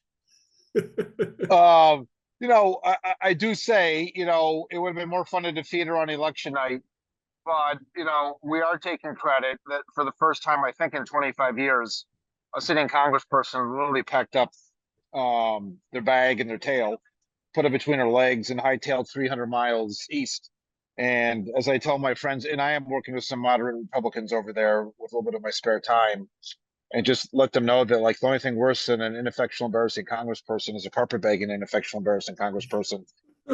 You know, I do say, you know, it would have been more fun to defeat her on election night, but you know, we are taking credit that for the first time, I think in 25 years, a sitting congressperson literally packed up their bag and their tail, put it between her legs, and hightailed 300 miles east. And as I tell my friends, and I am working with some moderate Republicans over there with a little bit of my spare time, and just let them know that like the only thing worse than an ineffectual, embarrassing congressperson is a carpetbagging ineffectual, embarrassing congressperson.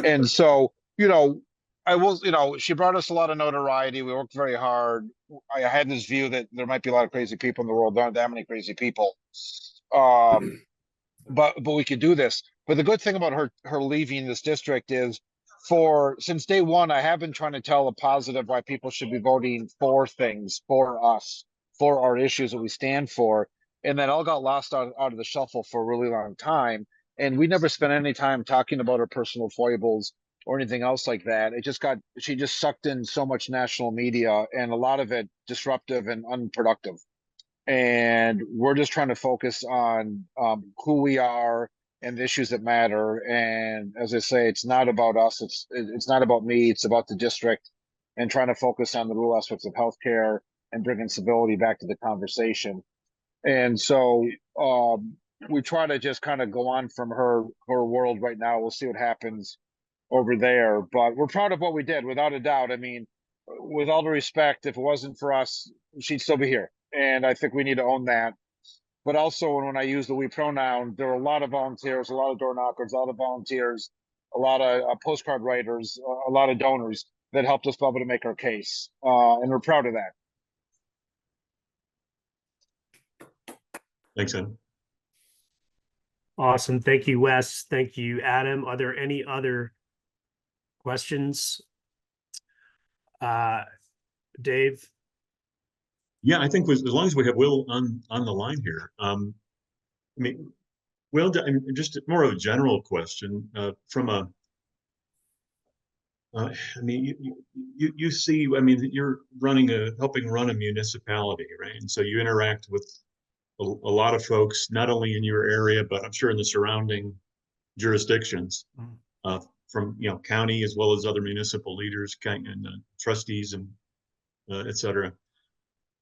And so, you know, I will, you know, she brought us a lot of notoriety. We worked very hard. I had this view that there might be a lot of crazy people in the world. There aren't that many crazy people. But we could do this. But the good thing about her leaving this district is, since day one, I have been trying to tell a positive why people should be voting for things, for us, for our issues that we stand for. And that all got lost out of the shuffle for a really long time. And we never spent any time talking about her personal foibles or anything else like that. She just sucked in so much national media, and a lot of it disruptive and unproductive. And we're just trying to focus on who we are and the issues that matter. And as I say, it's not about us. It's not about me. It's about the district, and trying to focus on the real aspects of healthcare and bringing civility back to the conversation. And so we try to just kind of go on from her world right now. We'll see what happens over there, but we're proud of what we did, without a doubt. I mean, with all the respect, if it wasn't for us, she'd still be here. And I think we need to own that. But also, when I use the we pronoun, there are a lot of volunteers, a lot of door knockers, a lot of volunteers, a lot of postcard writers, a lot of donors that helped us be able to make our case. And we're proud of that. Thanks, Ed. Awesome. Thank you, Wes. Thank you, Adam. Are there any other questions? Dave? Yeah, I think as long as we have Will on the line here, I mean, Will, just more of a general question from a. I mean, you see, I mean, you're helping run a municipality, right? And so you interact with a lot of folks, not only in your area, but I'm sure in the surrounding jurisdictions, from county as well as other municipal leaders and trustees and et cetera.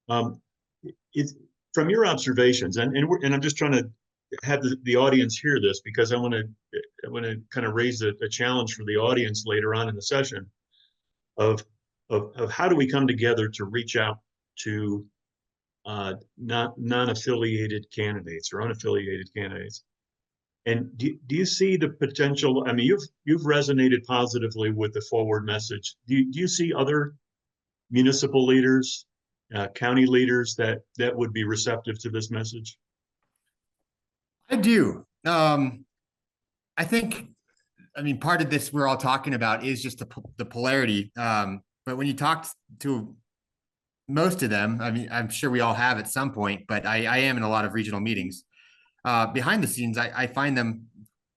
From your observations, and I'm just trying to have the audience hear this, because I want to kind of raise a challenge for the audience later on in the session of of how do we come together to reach out to non-affiliated candidates or unaffiliated candidates. And do you see the potential? I mean, you've resonated positively with the forward message. Do you see other municipal leaders, county leaders that would be receptive to this message? I do. I think, I mean, part of this we're all talking about is just the polarity. But when you talk to most of them, I mean, I'm sure we all have at some point, but I am in a lot of regional meetings. Behind the scenes, I find them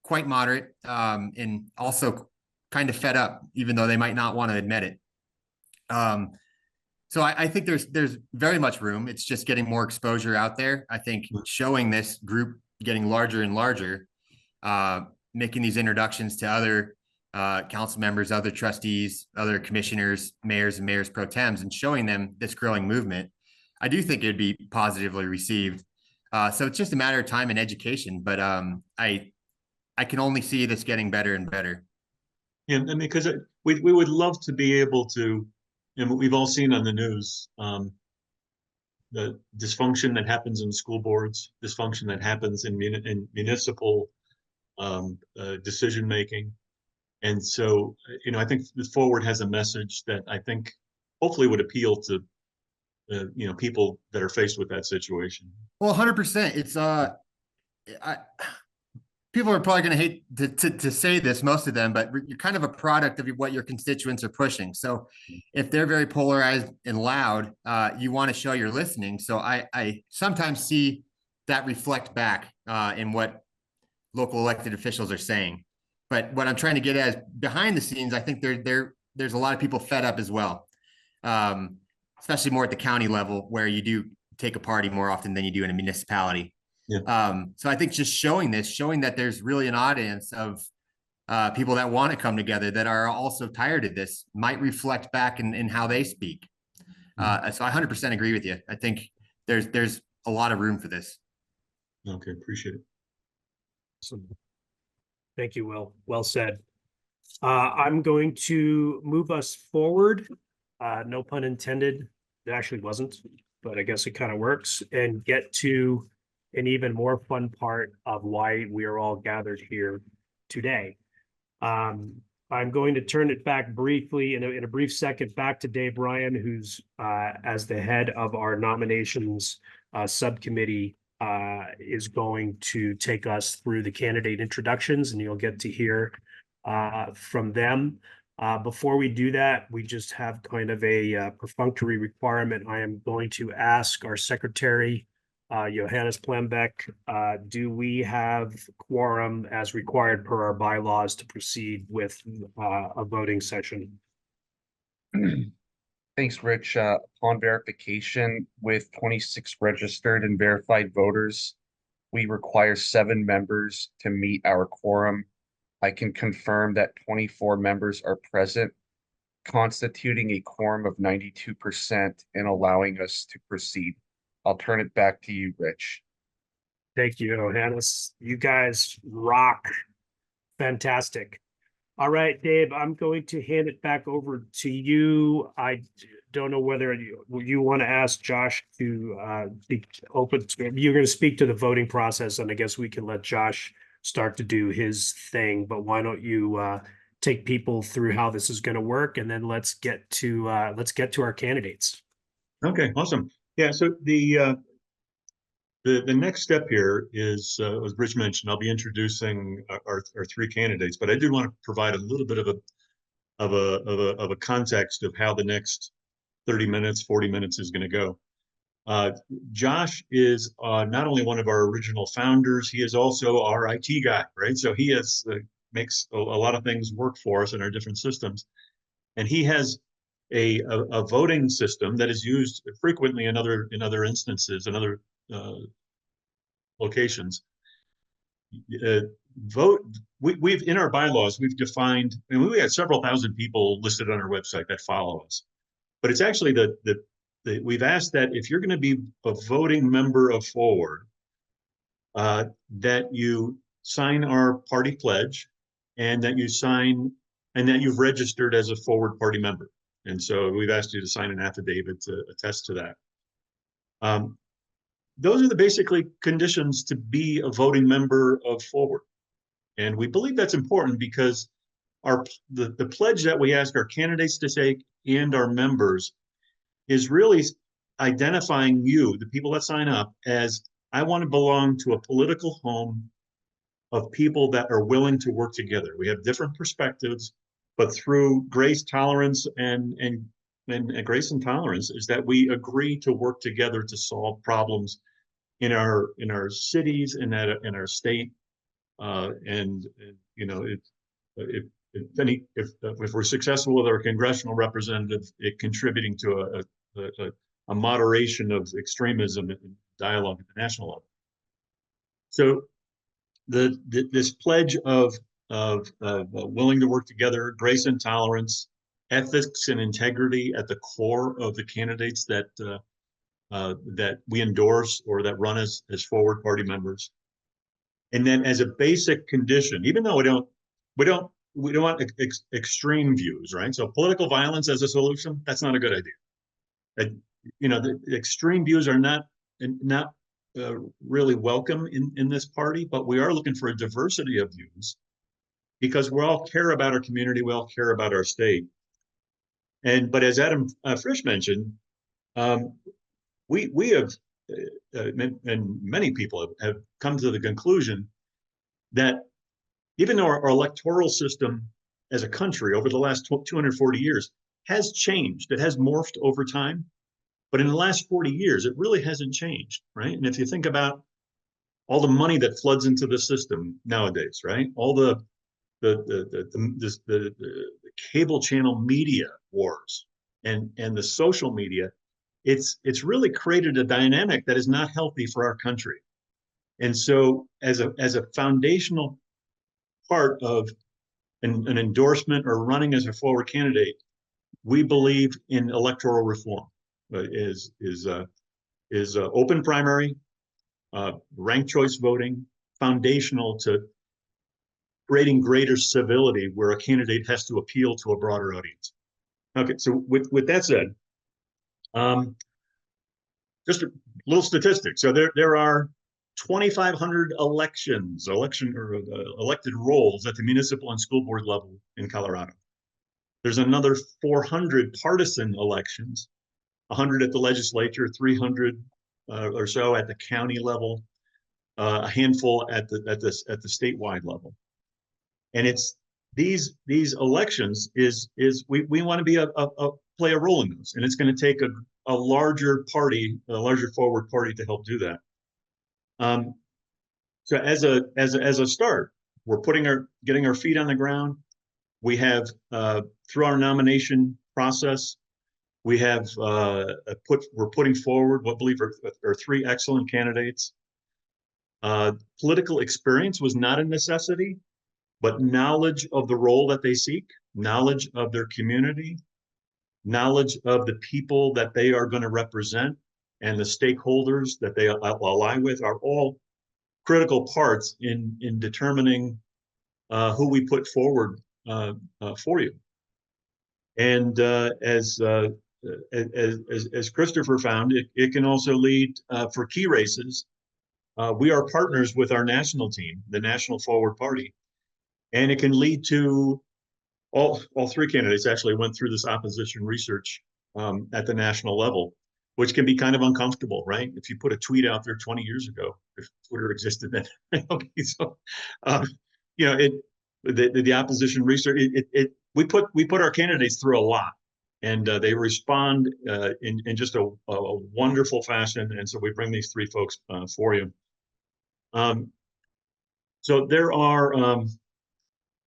quite moderate, and also kind of fed up, even though they might not want to admit it. So I think there's very much room. It's just getting more exposure out there. I think showing this group getting larger and larger, making these introductions to other council members, other trustees, other commissioners, mayors, and mayors pro tems, and showing them this growing movement, I do think it'd be positively received. So it's just a matter of time and education, but I can only see this getting better and better. Yeah, I mean, because we would love to be able to, and we've all seen on the news, the dysfunction that happens in school boards, dysfunction that happens in municipal decision making. And so, I think the Forward has a message that I think hopefully would appeal to, people that are faced with that situation. Well, 100%. It's people are probably going to hate to say this, most of them, but you're kind of a product of what your constituents are pushing. So if they're very polarized and loud, you want to show you're listening. So I sometimes see that reflect back in what local elected officials are saying. But what I'm trying to get at is behind the scenes, I think there's a lot of people fed up as well, especially more at the county level, where you do take a party more often than you do in a municipality. Yeah. So I think just showing that there's really an audience of people that want to come together that are also tired of this might reflect back in how they speak. So I 100% agree with you. I think there's a lot of room for this. Okay, appreciate it. Thank you, Will. Well said. I'm going to move us forward. No pun intended. It actually wasn't, but I guess it kind of works, and get to an even more fun part of why we are all gathered here today. I'm going to turn it back briefly in a brief second back to Dave Ryan, who's as the head of our nominations subcommittee, is going to take us through the candidate introductions, and you'll get to hear from them. Before we do that, we just have kind of a perfunctory requirement. I am going to ask our secretary, Johannes Plembeck, do we have quorum as required per our bylaws to proceed with a voting session? Thanks, Rich. Upon verification with 26 registered and verified voters, we require 7 members to meet our quorum. I can confirm that 24 members are present, constituting a quorum of 92% and allowing us to proceed. I'll turn it back to you, Rich. Thank you, Johannes. You guys rock. Fantastic. All right, Dave, I'm going to hand it back over to you. I don't know whether you want to ask Josh to be open. You're going to speak to the voting process, and I guess we can let Josh start to do his thing. But why don't you take people through how this is going to work, and then let's get to our candidates. Okay, awesome. Yeah, so the next step here is, as Rich mentioned, I'll be introducing our 3 candidates, but I did want to provide a little bit of a context of how the next 30 minutes, 40 minutes is going to go. Josh is not only one of our original founders, he is also our IT guy, right? So he makes a lot of things work for us in our different systems, and he has a voting system that is used frequently in other instances, in other locations. We've in our bylaws, we've defined, and we have several thousand people listed on our website that follow us, but it's actually we've asked that if you're going to be a voting member of Forward, that you sign our party pledge, and that you've registered as a Forward party member. And so we've asked you to sign an affidavit to attest to that. Those are the basically conditions to be a voting member of Forward. And we believe that's important because the pledge that we ask our candidates to take and our members is really identifying you, the people that sign up, as I want to belong to a political home of people that are willing to work together. We have different perspectives, but through grace, tolerance, and grace and tolerance is that we agree to work together to solve problems in our cities and in our state. And you know, if we're successful with our congressional representatives, it contributing to a moderation of extremism and dialogue at the national level. So this pledge of willing to work together, grace and tolerance, ethics and integrity at the core of the candidates that we endorse or that run as Forward Party members. And then as a basic condition, even though we don't want extreme views, right? So political violence as a solution, that's not a good idea. You know, the extreme views are not really welcome in this party, but we are looking for a diversity of views because we all care about our community, we all care about our state. But as Adam Frisch mentioned, we have, and many people have come to the conclusion that even though our electoral system as a country over the last 240 years has changed, it has morphed over time, but in the last 40 years, it really hasn't changed, right? And if you think about all the money that floods into the system nowadays, right? All the cable channel media wars and the social media, it's really created a dynamic that is not healthy for our country. And so as a foundational part of an endorsement or running as a Forward candidate, we believe in electoral reform. Is open primary, ranked choice voting, foundational to creating greater civility where a candidate has to appeal to a broader audience. Okay, so with that said, just a little statistic. So there are 2,500 elected roles at the municipal and school board level in Colorado. There's another 400 partisan elections, 100 at the legislature, 300 or so at the county level, a handful at the statewide level. And it's these elections we want to be play a role in those, and it's going to take a larger party, a larger Forward party to help do that. So as a start, we're getting our feet on the ground. We have through our nomination process, we have we're putting forward what I believe are 3 excellent candidates. Political experience was not a necessity, but knowledge of the role that they seek, knowledge of their community, knowledge of the people that they are going to represent, and the stakeholders that they align with are all critical parts in determining who we put forward for you. And as Christopher found, it can also lead for key races. We are partners with our national team, the National Forward Party, and it can lead to all 3 candidates actually went through this opposition research at the national level, which can be kind of uncomfortable, right? If you put a tweet out there 20 years ago, if Twitter existed then. Okay, so you know, the opposition research, we put our candidates through a lot, and they respond in just a wonderful fashion, and so we bring these 3 folks for you. So there are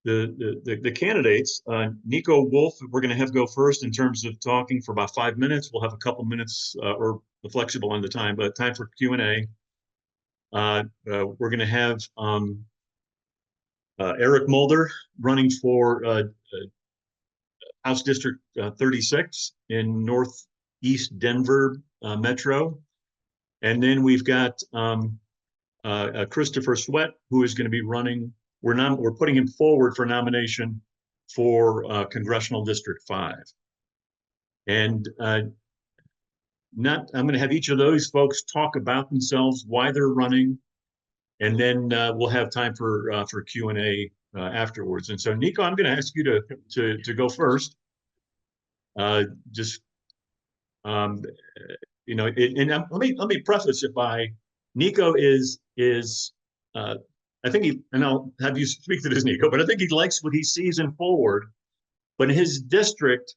the candidates. Nico Wolf, we're going to have go first in terms of talking for about 5 minutes. We'll have a couple minutes or flexible on the time, but time for Q&A. We're going to have Eric Mulder running for House District 36 in Northeast Denver Metro. And then we've got Christopher Sweat, who is going to be running. We're putting him forward for nomination for Congressional District 5. And I'm going to have each of those folks talk about themselves, why they're running, and then we'll have time for Q&A afterwards. And so, Nico, I'm going to ask you to go first. Just you know, let me preface it by Nico is I think and I'll have you speak to this, Nico, but I think he likes what he sees in Forward, but in his district,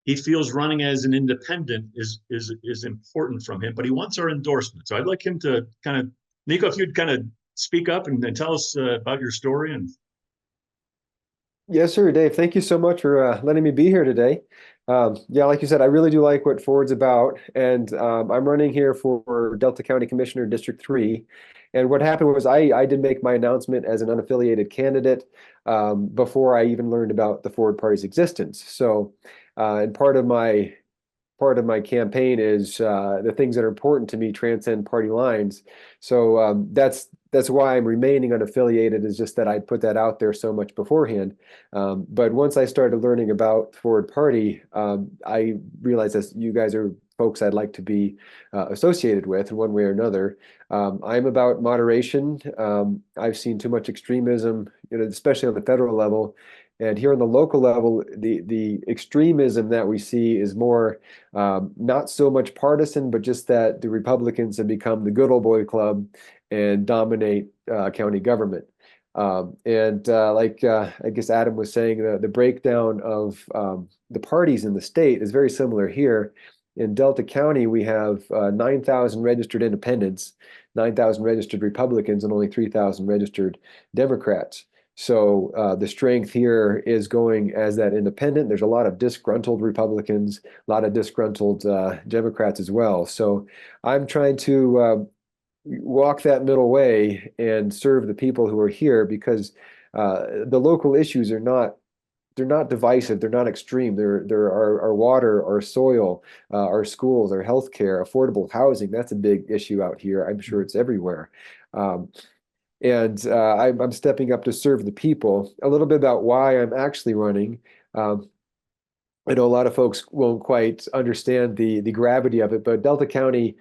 he feels running as an independent is important from him, but he wants our endorsement. So I'd like him to kind of, Nico, if you'd kind of speak up and tell us about your story. And Yes, sir, Dave. Thank you so much for letting me be here today. Yeah, like you said, I really do like what Ford's about, and I'm running here for Delta County Commissioner District 3. And what happened was I did make my announcement as an unaffiliated candidate before I even learned about the Ford Party's existence. So, and part of my campaign is the things that are important to me transcend party lines. So that's why I'm remaining unaffiliated, is just that I put that out there so much beforehand. But once I started learning about Forward Party, I realized that you guys are folks I'd like to be associated with in one way or another. I'm about moderation. I've seen too much extremism, especially on the federal level. And here on the local level, the extremism that we see is more not so much partisan, but just that the Republicans have become the good old boy club and dominate county government. I guess Adam was saying, the breakdown of the parties in the state is very similar here. In Delta County, we have 9,000 registered independents, 9,000 registered Republicans, and only 3,000 registered Democrats. So the strength here is going as that independent. There's a lot of disgruntled Republicans, a lot of disgruntled Democrats as well. So I'm trying to walk that middle way and serve the people who are here, because the local issues are not, they're not divisive, they're not extreme. There are our water, our soil, our schools, our healthcare, affordable housing. That's a big issue out here. I'm sure it's everywhere. I'm stepping up to serve the people. A little bit about why I'm actually running. I know a lot of folks won't quite understand the gravity of it, but Delta County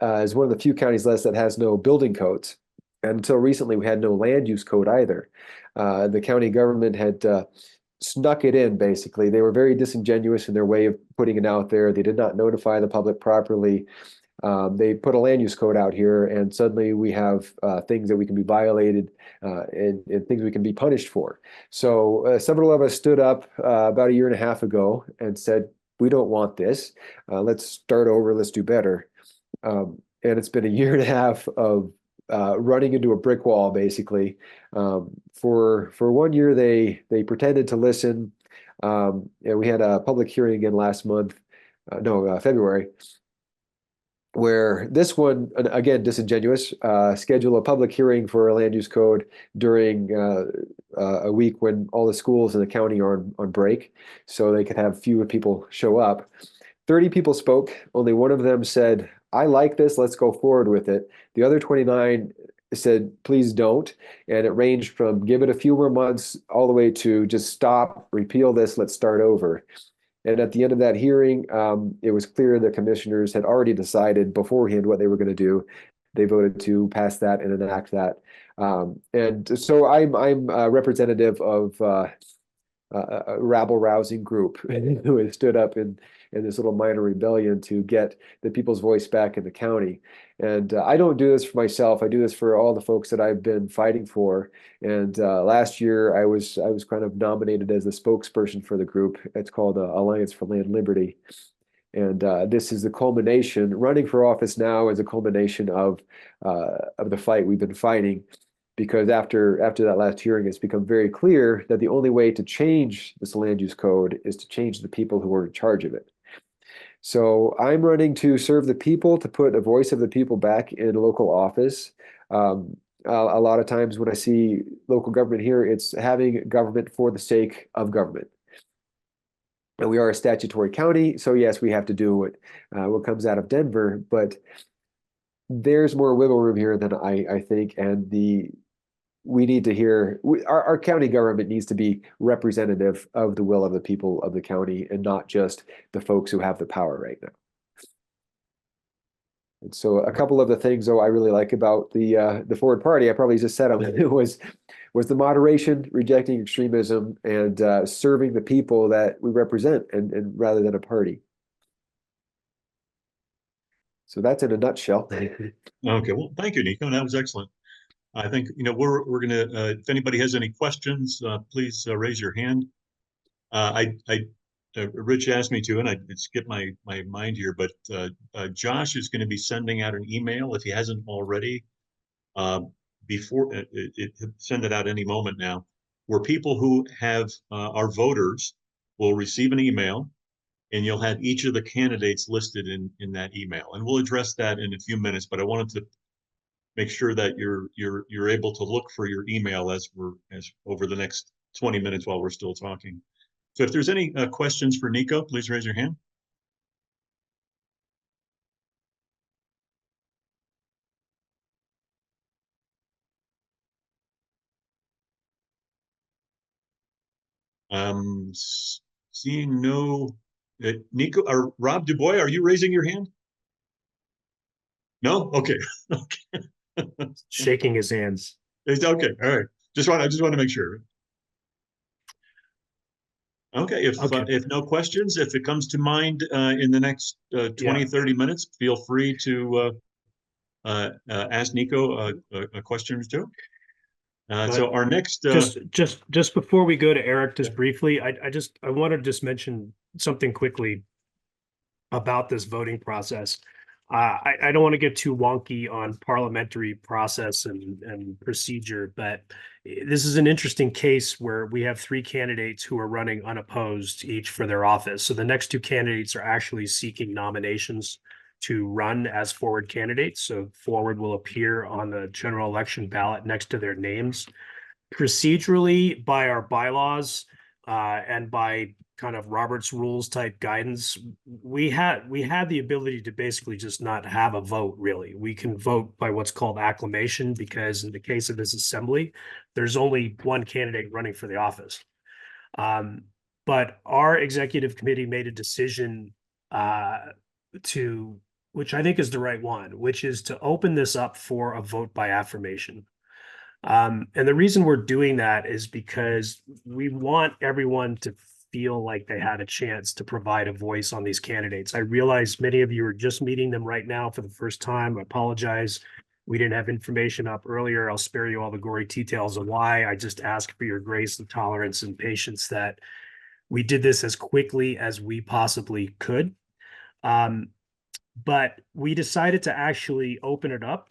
is one of the few counties left that has no building codes. And until recently, we had no land use code either. The county government had snuck it in, basically. They were very disingenuous in their way of putting it out there. They did not notify the public properly. They put a land use code out here, and suddenly we have things that we can be violated and things we can be punished for. So several of us stood up about a year and a half ago and said, we don't want this. Let's start over. Let's do better. And it's been a year and a half of running into a brick wall, basically. For 1 year, they pretended to listen. And we had a public hearing again last month, February, where this one, again, disingenuous, schedule a public hearing for a land use code during a week when all the schools in the county are on break, so they could have fewer people show up. 30 people spoke. Only one of them said, I like this, let's go forward with it. The other 29 said, please don't. And it ranged from give it a few more months all the way to just stop, repeal this, let's start over. And at the end of that hearing, it was clear the commissioners had already decided beforehand what they were going to do. They voted to pass that and enact that. And so I'm a representative of a rabble-rousing group who has stood up in this little minor rebellion to get the people's voice back in the county. And I don't do this for myself. I do this for all the folks that I've been fighting for. And last year, I was kind of nominated as the spokesperson for the group. It's called Alliance for Land Liberty. And this is the culmination. Running for office now is a culmination of the fight we've been fighting. Because after that last hearing, it's become very clear that the only way to change this land use code is to change the people who are in charge of it. So I'm running to serve the people, to put a voice of the people back in local office. A lot of times when I see local government here, it's having government for the sake of government. And we are a statutory county, so yes, we have to do what comes out of Denver, but there's more wiggle room here than I think, and the we need to hear, our county government needs to be representative of the will of the people of the county and not just the folks who have the power right now. And so a couple of the things, though, I really like about the Forward Party, I probably just said them, was the moderation, rejecting extremism, and serving the people that we represent, and rather than a party. So that's in a nutshell. Okay, well, thank you, Nico. That was excellent. I think, we're gonna, if anybody has any questions, please raise your hand. Rich asked me to, and I skipped my mind here, but Josh is going to be sending out an email if he hasn't already. Before send it out any moment now, where people who have are voters will receive an email, and you'll have each of the candidates listed in that email, and we'll address that in a few minutes. But I wanted to make sure that you're able to look for your email as over the next 20 minutes while we're still talking. So if there's any questions for Nico, please raise your hand. Seeing no, Nico or Rob Dubois, are you raising your hand? No? Okay. Okay. Shaking his hands. It's okay. All right. I just want to make sure. Okay. If no questions, if it comes to mind in the next 20, 30 minutes, feel free to ask Nico a question or two. So our next just before we go to Eric, just briefly, I want to just mention something quickly about this voting process. I don't want to get too wonky on parliamentary process and procedure, but this is an interesting case where we have three candidates who are running unopposed, each for their office. So the next two candidates are actually seeking nominations to run as forward candidates. So forward will appear on the general election ballot next to their names. Procedurally, by our bylaws and by kind of Robert's rules type guidance, we had the ability to basically just not have a vote, really. We can vote by what's called acclamation, because in the case of this assembly, there's only one candidate running for the office. But our executive committee made a decision which I think is the right one, which is to open this up for a vote by affirmation. And the reason we're doing that is because we want everyone to feel like they had a chance to provide a voice on these candidates. I realize many of you are just meeting them right now for the first time. I apologize. We didn't have information up earlier. I'll spare you all the gory details of why. I just ask for your grace and tolerance and patience that we did this as quickly as we possibly could. But we decided to actually open it up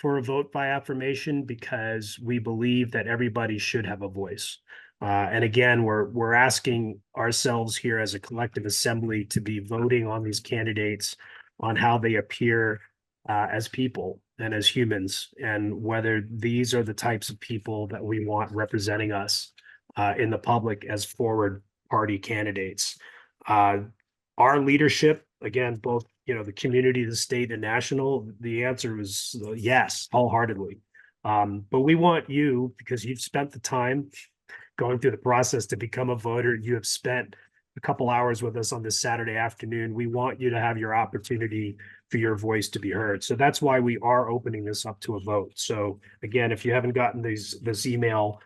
for a vote by affirmation because we believe that everybody should have a voice. And again, we're asking ourselves here as a collective assembly to be voting on these candidates on how they appear as people and as humans, and whether these are the types of people that we want representing us in the public as forward party candidates. Our leadership, again, both the community, the state, and national, the answer was yes, wholeheartedly. But we want you, because you've spent the time going through the process to become a voter. You have spent a couple hours with us on this Saturday afternoon. We want you to have your opportunity for your voice to be heard. So that's why we are opening this up to a vote. So again, if you haven't gotten this email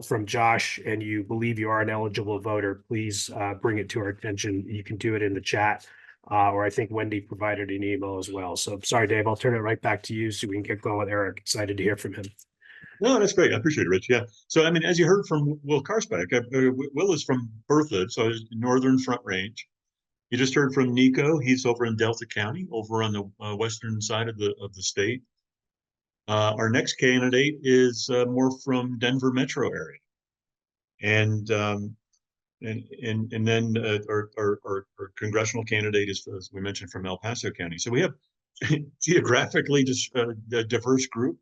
from Josh and you believe you are an eligible voter, please bring it to our attention. You can do it in the chat, or I think Wendy provided an email as well. So sorry, Dave, I'll turn it right back to you so we can get going with Eric. Excited to hear from him. No, that's great. I appreciate it, Rich. Yeah. So, I mean, as you heard from Will Karsbeck, Will is from Berthoud, so he's Northern Front Range. You just heard from Nico. He's over in Delta County, over on the western side of the state. Our next candidate is more from Denver metro area, and then our congressional candidate is, as we mentioned, from El Paso County. So we have geographically just a diverse group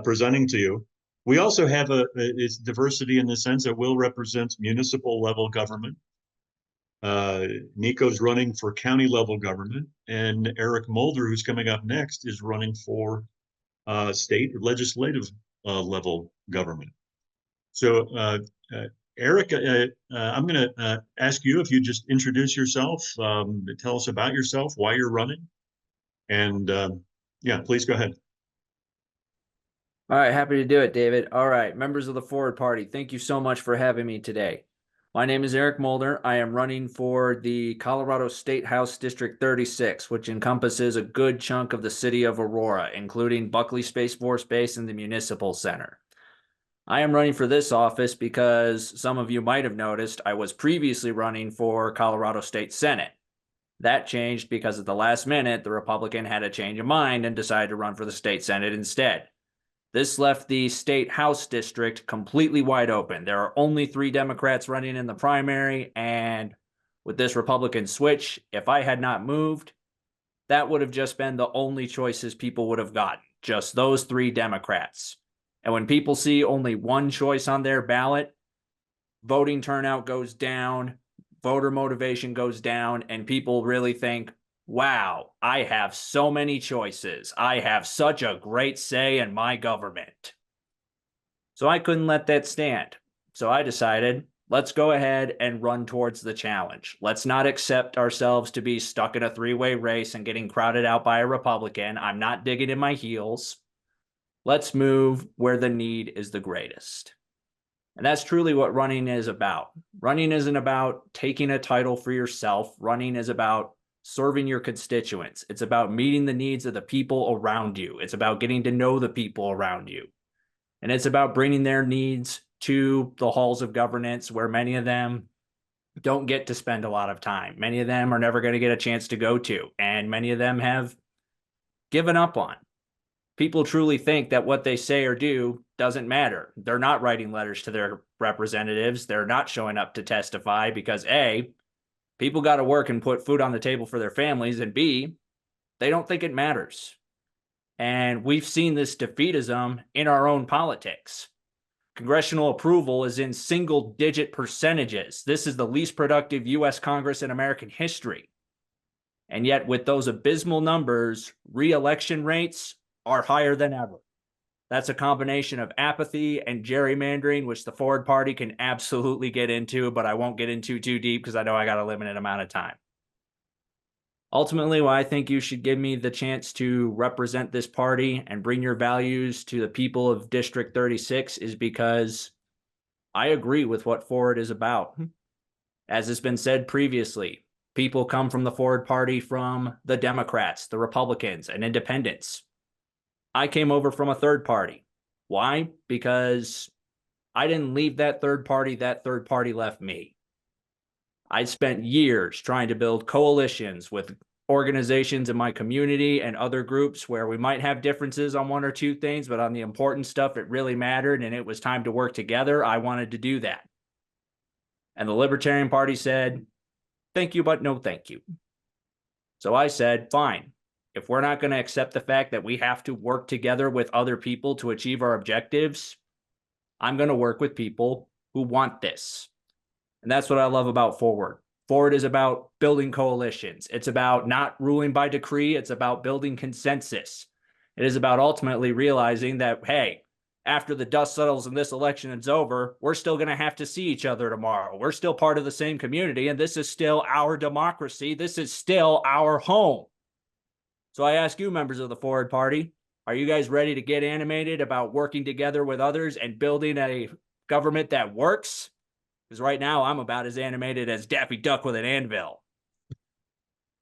presenting to you. We also have it's diversity in the sense that Will represents municipal level government. Nico's running for county level government, and Eric Mulder, who's coming up next, is running for state legislative level government. So, Eric, I'm going to ask you if you just introduce yourself, tell us about yourself, why you're running, and yeah, please go ahead. All right, happy to do it, David. All right, members of the Forward Party, thank you so much for having me today. My name is Eric Mulder. I am running for the Colorado State House District 36, which encompasses a good chunk of the city of Aurora, including Buckley Space Force Base and the Municipal Center. I am running for this office because some of you might have noticed I was previously running for Colorado State Senate. That changed because at the last minute, the Republican had a change of mind and decided to run for the state Senate instead. This left the state House district completely wide open. There are only 3 Democrats running in the primary, and with this Republican switch, if I had not moved, that would have just been the only choices people would have gotten, just those 3 Democrats. And when people see only one choice on their ballot, voting turnout goes down, voter motivation goes down, and people really think, wow, I have so many choices. I have such a great say in my government. So I couldn't let that stand. So I decided, let's go ahead and run towards the challenge. Let's not accept ourselves to be stuck in a 3-way race and getting crowded out by a Republican. I'm not digging in my heels. Let's move where the need is the greatest. And that's truly what running is about. Running isn't about taking a title for yourself. Running is about serving your constituents. It's about meeting the needs of the people around you. It's about getting to know the people around you. And it's about bringing their needs to the halls of governance where many of them don't get to spend a lot of time. Many of them are never going to get a chance to go to, and many of them have given up on. People truly think that what they say or do doesn't matter. They're not writing letters to their representatives. They're not showing up to testify because A, people got to work and put food on the table for their families, and B, they don't think it matters. And we've seen this defeatism in our own politics. Congressional approval is in single-digit percentages. This is the least productive U.S. Congress in American history. And yet, with those abysmal numbers, re-election rates are higher than ever. That's a combination of apathy and gerrymandering, which the Forward Party can absolutely get into, but I won't get into too deep because I know I got a limited amount of time. Ultimately, why I think you should give me the chance to represent this party and bring your values to the people of District 36 is because I agree with what Forward is about. As has been said previously, people come from the Forward Party from the Democrats, the Republicans, and independents. I came over from a third party. Why? Because I didn't leave that third party left me. I spent years trying to build coalitions with organizations in my community and other groups where we might have differences on 1 or 2 things, but on the important stuff, it really mattered and it was time to work together. I wanted to do that. And the Libertarian Party said, thank you, but no thank you. So I said, fine. If we're not going to accept the fact that we have to work together with other people to achieve our objectives, I'm going to work with people who want this. And that's what I love about Forward. Forward is about building coalitions. It's about not ruling by decree. It's about building consensus. It is about ultimately realizing that, hey, after the dust settles and this election is over, we're still going to have to see each other tomorrow. We're still part of the same community, and this is still our democracy. This is still our home. So I ask you, members of the Forward Party, are you guys ready to get animated about working together with others and building a government that works? Because right now I'm about as animated as Daffy Duck with an anvil.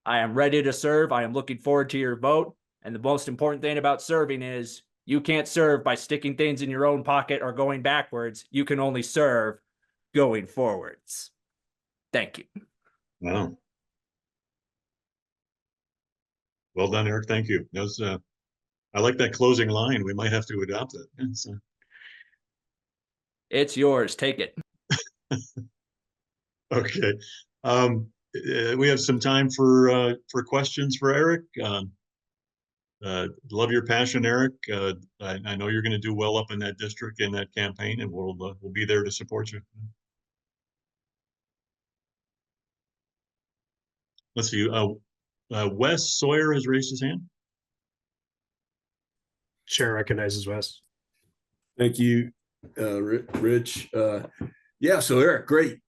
I am ready to serve. I am looking forward to your vote. And the most important thing about serving is you can't serve by sticking things in your own pocket or going backwards. You can only serve going forwards. Thank you. Wow. Well done, Eric. Thank you. That was, I like that closing line. We might have to adopt it. It's yours. Take it. Okay. We have some time for questions for Eric. Love your passion, Eric. I know you're going to do well up in that district, in that campaign, and we'll be there to support you. Let's see. Wes Sawyer has raised his hand. Chair recognizes Wes. Thank you, Rich. Yeah, so Eric, great.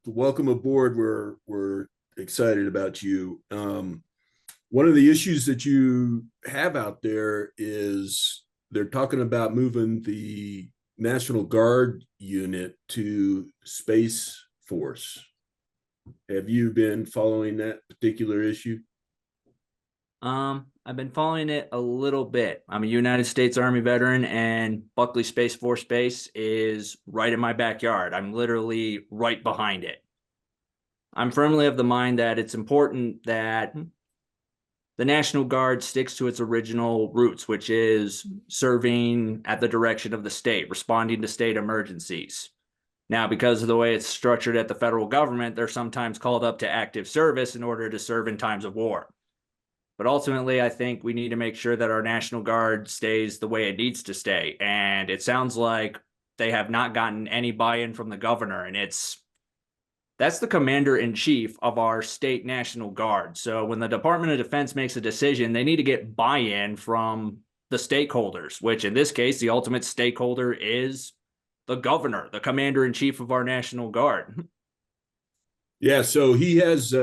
Welcome aboard. We're excited about you. One of the issues that you have out there is they're talking about moving the National Guard unit to Space Force. Have you been following that particular issue? I've been following it a little bit. I'm a United States Army veteran, and Buckley Space Force Base is right in my backyard. I'm literally right behind it. I'm firmly of the mind that it's important that the National Guard sticks to its original roots, which is serving at the direction of the state, responding to state emergencies. Now, because of the way it's structured at the federal government, they're sometimes called up to active service in order to serve in times of war. But ultimately, I think we need to make sure that our National Guard stays the way it needs to stay. And it sounds like they have not gotten any buy-in from the governor, and that's the commander-in-chief of our state National Guard. So when the Department of Defense makes a decision, they need to get buy-in from the stakeholders, which in this case, the ultimate stakeholder is the governor, the commander-in-chief of our National Guard. Yeah, so he has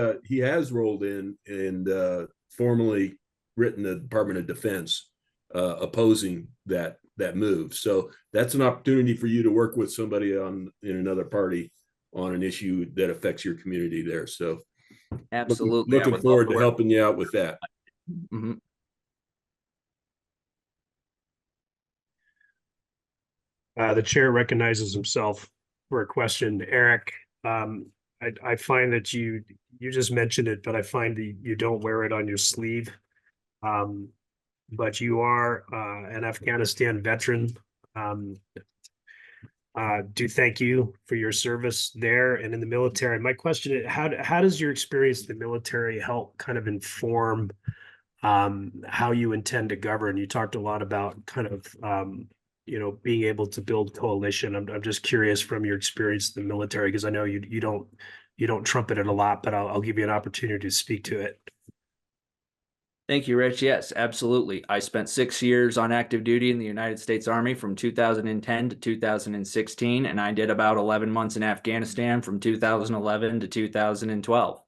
rolled in and formally written the Department of Defense opposing that move. So that's an opportunity for you to work with somebody in another party on an issue that affects your community there. So Absolutely. looking forward to helping you out with that. Mm-hmm. The chair recognizes himself for a question. Eric, I find that you just mentioned it, but I find that you don't wear it on your sleeve. But you are an Afghanistan veteran. Do thank you for your service there and in the military. My question is, how does your experience in the military help kind of inform how you intend to govern? You talked a lot about kind of being able to build coalition. I'm just curious from your experience in the military, because I know you don't trumpet it a lot, but I'll give you an opportunity to speak to it. Thank you, Rich. Yes, absolutely. I spent 6 years on active duty in the United States Army from 2010 to 2016, and I did about 11 months in Afghanistan from 2011 to 2012.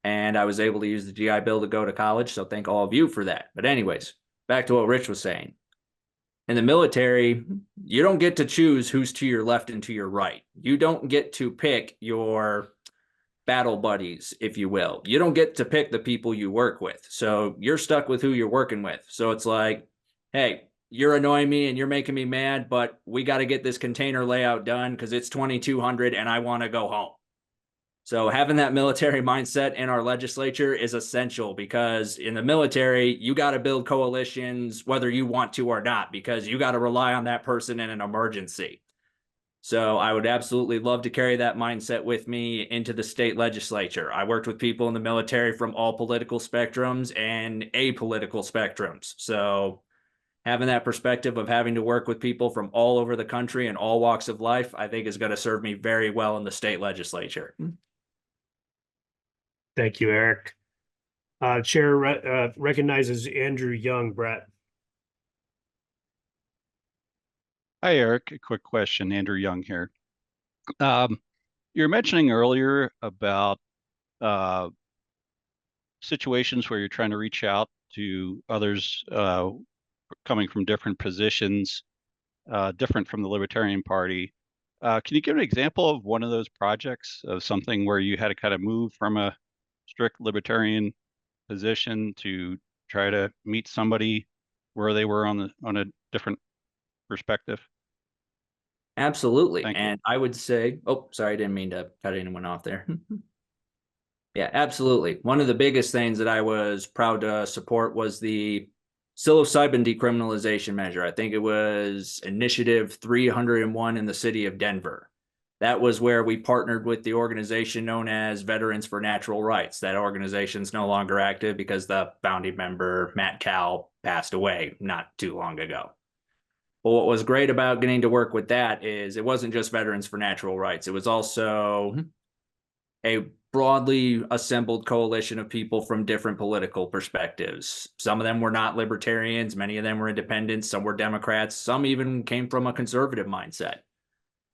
And I was able to use the GI Bill to go to college, so thank all of you for that. But anyways, back to what Rich was saying. In the military, you don't get to choose who's to your left and to your right. You don't get to pick your battle buddies, if you will. You don't get to pick the people you work with. So you're stuck with who you're working with. So it's like, hey, you're annoying me and you're making me mad, but we got to get this container layout done because it's 2200 and I want to go home. So having that military mindset in our legislature is essential, because in the military, you got to build coalitions whether you want to or not, because you got to rely on that person in an emergency. So I would absolutely love to carry that mindset with me into the state legislature. I worked with people in the military from all political spectrums and apolitical spectrums. So having that perspective of having to work with people from all over the country and all walks of life, I think is going to serve me very well in the state legislature. Thank you, Eric. Chair recognizes Andrew Young. Brett. Hi, Eric. A quick question. Andrew Young here. You're mentioning earlier about situations where you're trying to reach out to others coming from different positions, different from the Libertarian Party. Can you give an example of one of those projects, of something where you had to kind of move from a strict Libertarian position to try to meet somebody where they were on a different perspective? Absolutely. Thank you. And I would say, oh, sorry, I didn't mean to cut anyone off there. Yeah, absolutely. One of the biggest things that I was proud to support was the psilocybin decriminalization measure. I think it was Initiative 301 in the city of Denver. That was where we partnered with the organization known as Veterans for Natural Rights. That organization's no longer active because the founding member, Matt Cal, passed away not too long ago. But what was great about getting to work with that is it wasn't just Veterans for Natural Rights. It was also a broadly assembled coalition of people from different political perspectives. Some of them were not libertarians, many of them were independents, some were Democrats, some even came from a conservative mindset.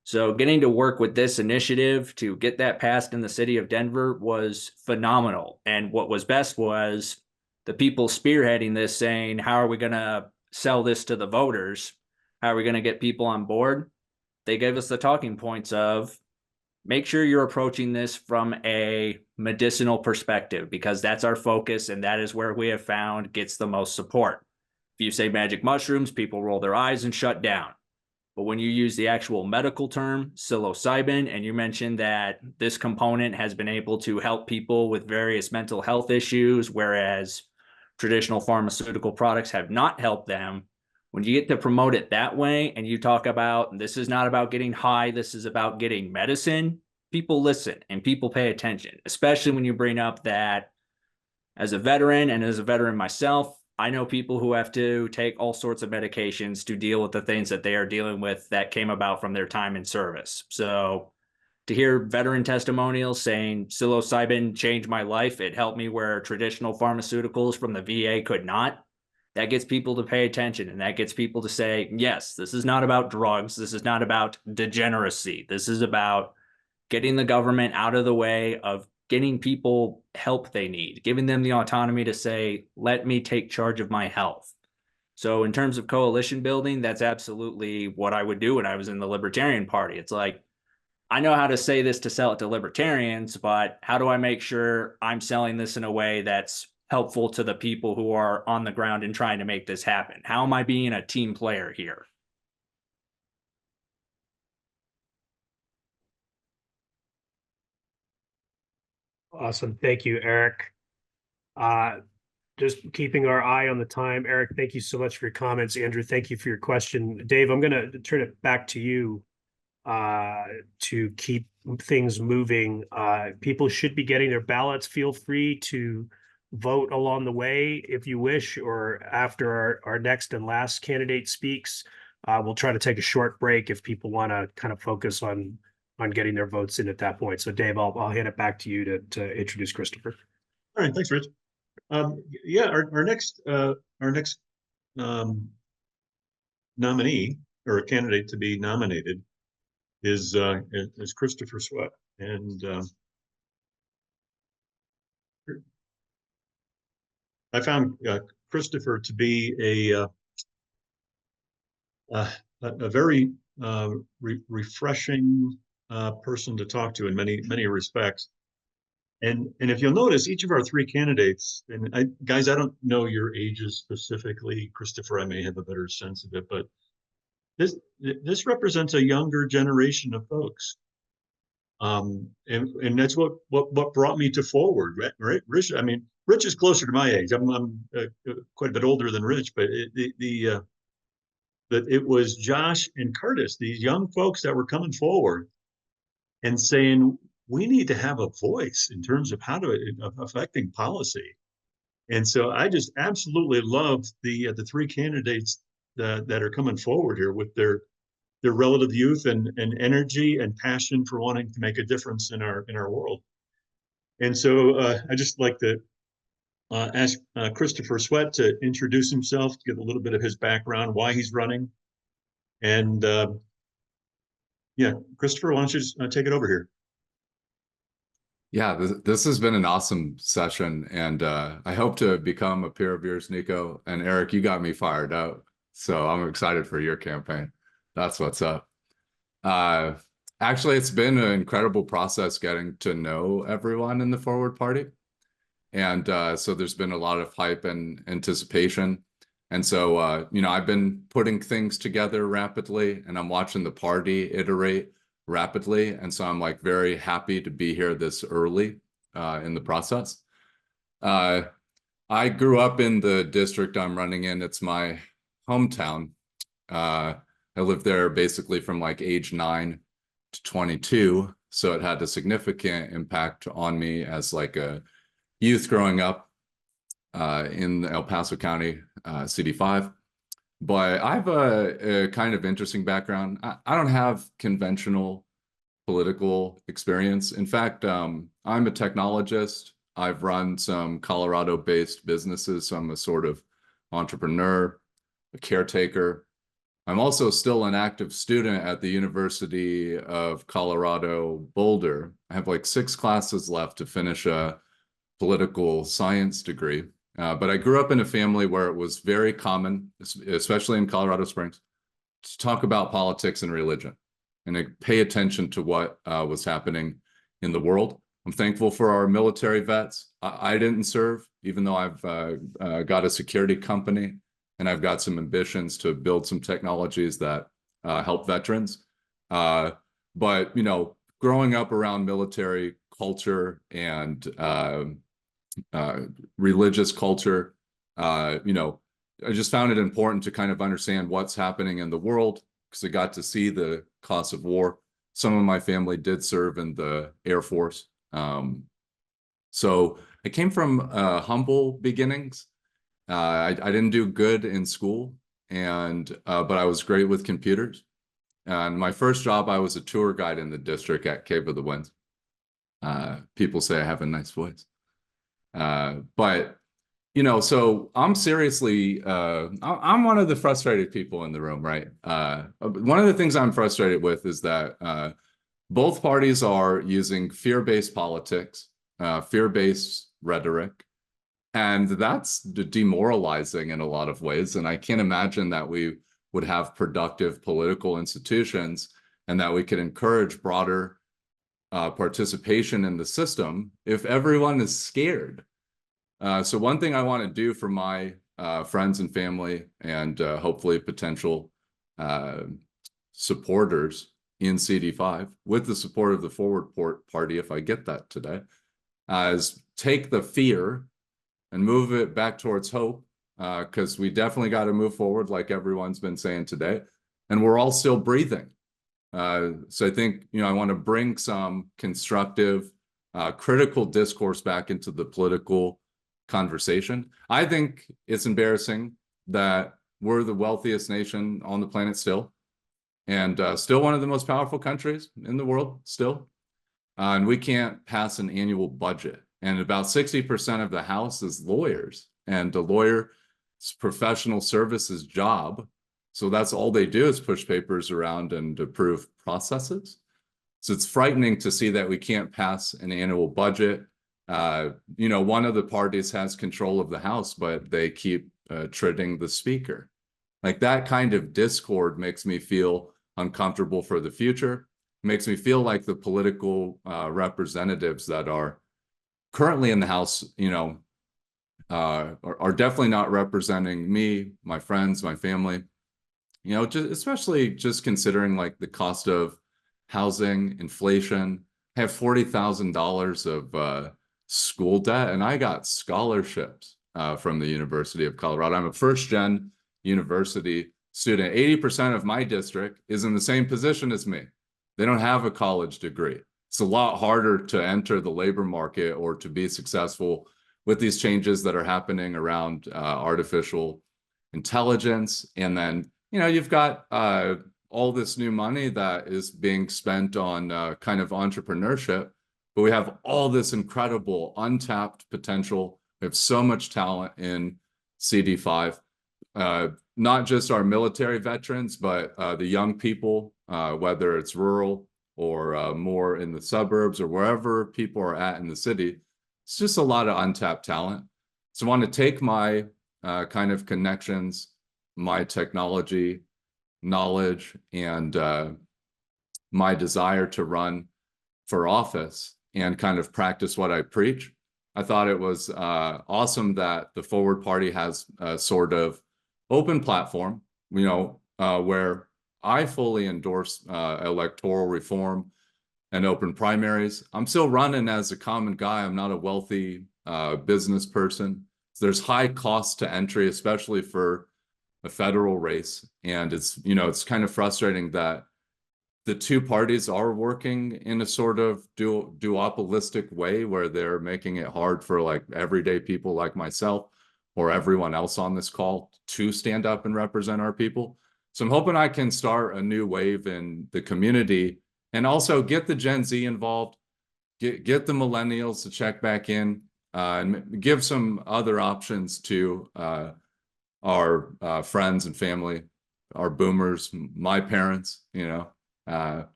So getting to work with this initiative to get that passed in the city of Denver was phenomenal. And what was best was the people spearheading this saying, how are we going to sell this to the voters? How are we going to get people on board? They gave us the talking points of make sure you're approaching this from a medicinal perspective, because that's our focus and that is where we have found gets the most support. If you say magic mushrooms, people roll their eyes and shut down. But when you use the actual medical term, psilocybin, and you mentioned that this component has been able to help people with various mental health issues, whereas traditional pharmaceutical products have not helped them, when you get to promote it that way and you talk about this is not about getting high, this is about getting medicine, people listen and people pay attention, especially when you bring up that as a veteran and as a veteran myself, I know people who have to take all sorts of medications to deal with the things that they are dealing with that came about from their time in service. So to hear veteran testimonials saying psilocybin changed my life, it helped me where traditional pharmaceuticals from the VA could not, that gets people to pay attention, and that gets people to say, yes, this is not about drugs. This is not about degeneracy. This is about getting the government out of the way of getting people help they need, giving them the autonomy to say, let me take charge of my health. So in terms of coalition building, that's absolutely what I would do when I was in the Libertarian Party. It's like, I know how to say this to sell it to libertarians, but how do I make sure I'm selling this in a way that's helpful to the people who are on the ground and trying to make this happen? How am I being a team player here? Awesome. Thank you, Eric. Just keeping our eye on the time. Eric, thank you so much for your comments. Andrew, thank you for your question. Dave, I'm going to turn it back to you to keep things moving. People should be getting their ballots. Feel free to vote along the way if you wish, or after our next and last candidate speaks. We'll try to take a short break if people want to kind of focus on getting their votes in at that point. So Dave, I'll hand it back to you to introduce Christopher. All right, thanks, Rich. Yeah, our next nominee or candidate to be nominated is Christopher Sweat, and I found Christopher to be a very refreshing person to talk to in many respects. And if you'll notice, each of our three candidates, and guys, I don't know your ages specifically, Christopher, I may have a better sense of it, but this represents a younger generation of folks. And that's what brought me to Forward, right? Rich, I mean, Rich is closer to my age. I'm quite a bit older than Rich, but it was Josh and Curtis, these young folks that were coming forward and saying, we need to have a voice in terms of how to affecting policy. And so I just absolutely love the three candidates that are coming forward here with their relative youth and energy and passion for wanting to make a difference in our world. And so I just like to ask Christopher Sweat to introduce himself, to give a little bit of his background, why he's running. And yeah, Christopher, why don't you just take it over here? Yeah, this has been an awesome session, and I hope to become a peer of yours, Nico. And Eric, you got me fired up, so I'm excited for your campaign. That's what's up. Actually, it's been an incredible process getting to know everyone in the Forward Party. And so there's been a lot of hype and anticipation. And so, I've been putting things together rapidly, and I'm watching the party iterate rapidly. And so I'm like very happy to be here this early in the process. I grew up in the district I'm running in. It's my hometown. I lived there basically from like age 9 to 22. So it had a significant impact on me as like a youth growing up in El Paso County, CD5. But I have a kind of interesting background. I don't have conventional political experience. In fact, I'm a technologist. I've run some Colorado-based businesses, so I'm a sort of entrepreneur, a caretaker. I'm also still an active student at the University of Colorado Boulder. I have like 6 classes left to finish a political science degree. But I grew up in a family where it was very common, especially in Colorado Springs, to talk about politics and religion and to pay attention to what was happening in the world. I'm thankful for our military vets. I didn't serve, even though I've got a security company and I've got some ambitions to build some technologies that help veterans. But, you know, growing up around military culture and religious culture, you know, I just found it important to kind of understand what's happening in the world because I got to see the cost of war. Some of my family did serve in the Air Force. So I came from humble beginnings. I didn't do good in school, but I was great with computers. And my first job, I was a tour guide in the district at Cave of the Winds. People say I have a nice voice. But, you know, so I'm seriously, I'm one of the frustrated people in the room, right? One of the things I'm frustrated with is that both parties are using fear-based politics, fear-based rhetoric, and that's demoralizing in a lot of ways. And I can't imagine that we would have productive political institutions and that we could encourage broader participation in the system if everyone is scared. So one thing I want to do for my friends and family and hopefully potential supporters in CD5, with the support of the Forward Party, if I get that today, is take the fear and move it back towards hope, because we definitely got to move forward, like everyone's been saying today, and we're all still breathing. So I think, you know, I want to bring some constructive, critical discourse back into the political conversation. I think it's embarrassing that we're the wealthiest nation on the planet still, and still one of the most powerful countries in the world still. And we can't pass an annual budget. And about 60% of the House is lawyers, and the lawyer's professional services job. So that's all they do is push papers around and approve processes. So it's frightening to see that we can't pass an annual budget. You know, one of the parties has control of the House, but they keep treating the speaker. Like, that kind of discord makes me feel uncomfortable for the future. Makes me feel like the political representatives that are currently in the House, you know, are definitely not representing me, my friends, my family. You know, especially just considering like the cost of housing, inflation. I have $40,000 of school debt, and I got scholarships from the University of Colorado. I'm a first-gen university student. 80% of my district is in the same position as me. They don't have a college degree. It's a lot harder to enter the labor market or to be successful with these changes that are happening around artificial intelligence. And then, you know, you've got all this new money that is being spent on kind of entrepreneurship, but we have all this incredible untapped potential. We have so much talent in CD5, not just our military veterans, but the young people, whether it's rural or more in the suburbs or wherever people are at in the city. It's just a lot of untapped talent. So I want to take my kind of connections, my technology knowledge, and my desire to run for office and kind of practice what I preach. I thought it was awesome that the Forward Party has a sort of open platform, you know, where I fully endorse electoral reform and open primaries. I'm still running as a common guy. I'm not a wealthy business person. So there's high cost to entry, especially for a federal race. And it's, you know, it's kind of frustrating that the two parties are working in a sort of duopolistic way where they're making it hard for like everyday people like myself or everyone else on this call to stand up and represent our people. So I'm hoping I can start a new wave in the community And also get the Gen Z involved, get the millennials to check back in, and give some other options to our friends and family, our boomers, my parents, you know.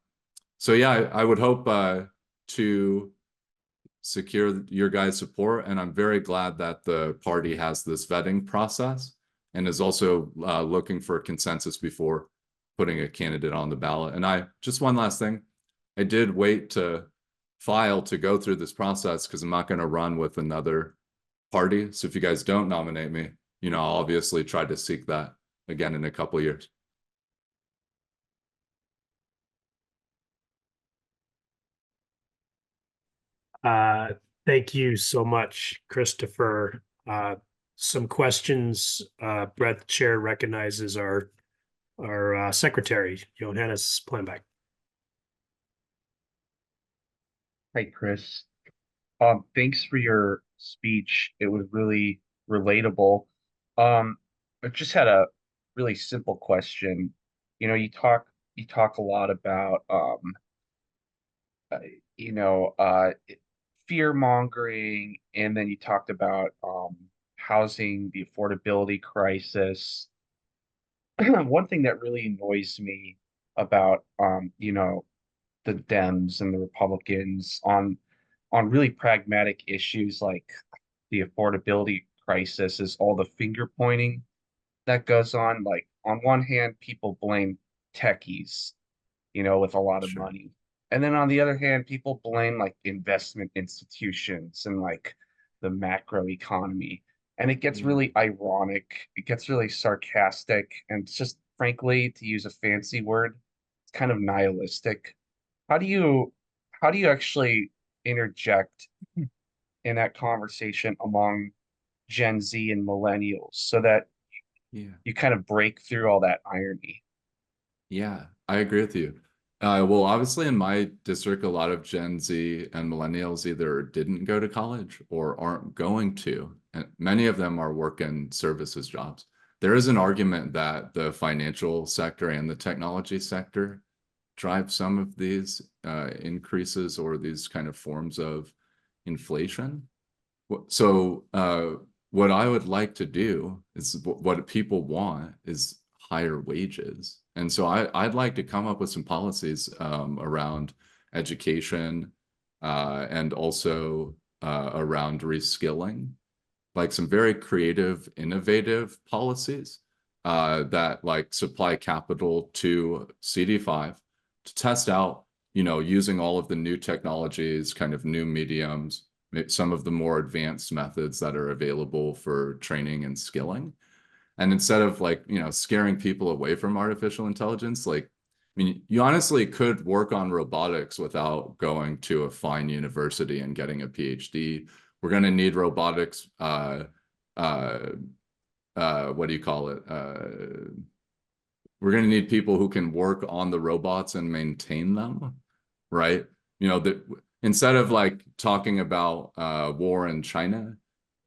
So yeah, I would hope to secure your guys' support, and I'm very glad that the party has this vetting process and is also looking for a consensus before putting a candidate on the ballot. And just one last thing, I did wait to file to go through this process because I'm not going to run with another party. So if you guys don't nominate me, you know, I'll obviously try to seek that again in a couple of years. Thank you so much, Christopher. Some questions. Brett, the chair, recognizes our secretary, Johannes Planbeck. Hi, Chris. Thanks for your speech. It was really relatable. I just had a really simple question. You know, you talk a lot about uh, you know, fear mongering, and then you talked about housing, the affordability crisis. One thing that really annoys me about you know, the Dems and the Republicans on really pragmatic issues like the affordability crisis is all the finger pointing that goes on. Like on one hand, people blame techies, you know, with a lot of Sure. money. And then on the other hand, people blame like investment institutions and like the macro economy. And it gets Yeah. really ironic. It gets really sarcastic. And it's just, frankly, to use a fancy word, it's kind of nihilistic. How do you how do you actually interject in that conversation among Gen Z and millennials so that Yeah. you kind of break through all that irony? Yeah, I agree with you. Well, obviously in my district, a lot of Gen Z and millennials either didn't go to college or aren't going to, and many of them are working services jobs. There is an argument that the financial sector and the technology sector drive some of these increases or these kind of forms of inflation. So what I would like to do is what people want is higher wages. And so I'd like to come up with some policies around education and also around reskilling, like some very creative, innovative policies that like supply capital to CD5 to test out, you know, using all of the new technologies, kind of new mediums, some of the more advanced methods that are available for training and skilling. And instead of like, you know, scaring people away from artificial intelligence, like, I mean, you honestly could work on robotics without going to a fine university and getting a PhD. We're going to need robotics. What do you call it? We're going to need people who can work on the robots and maintain them, right? You know, that instead of like talking about war in China,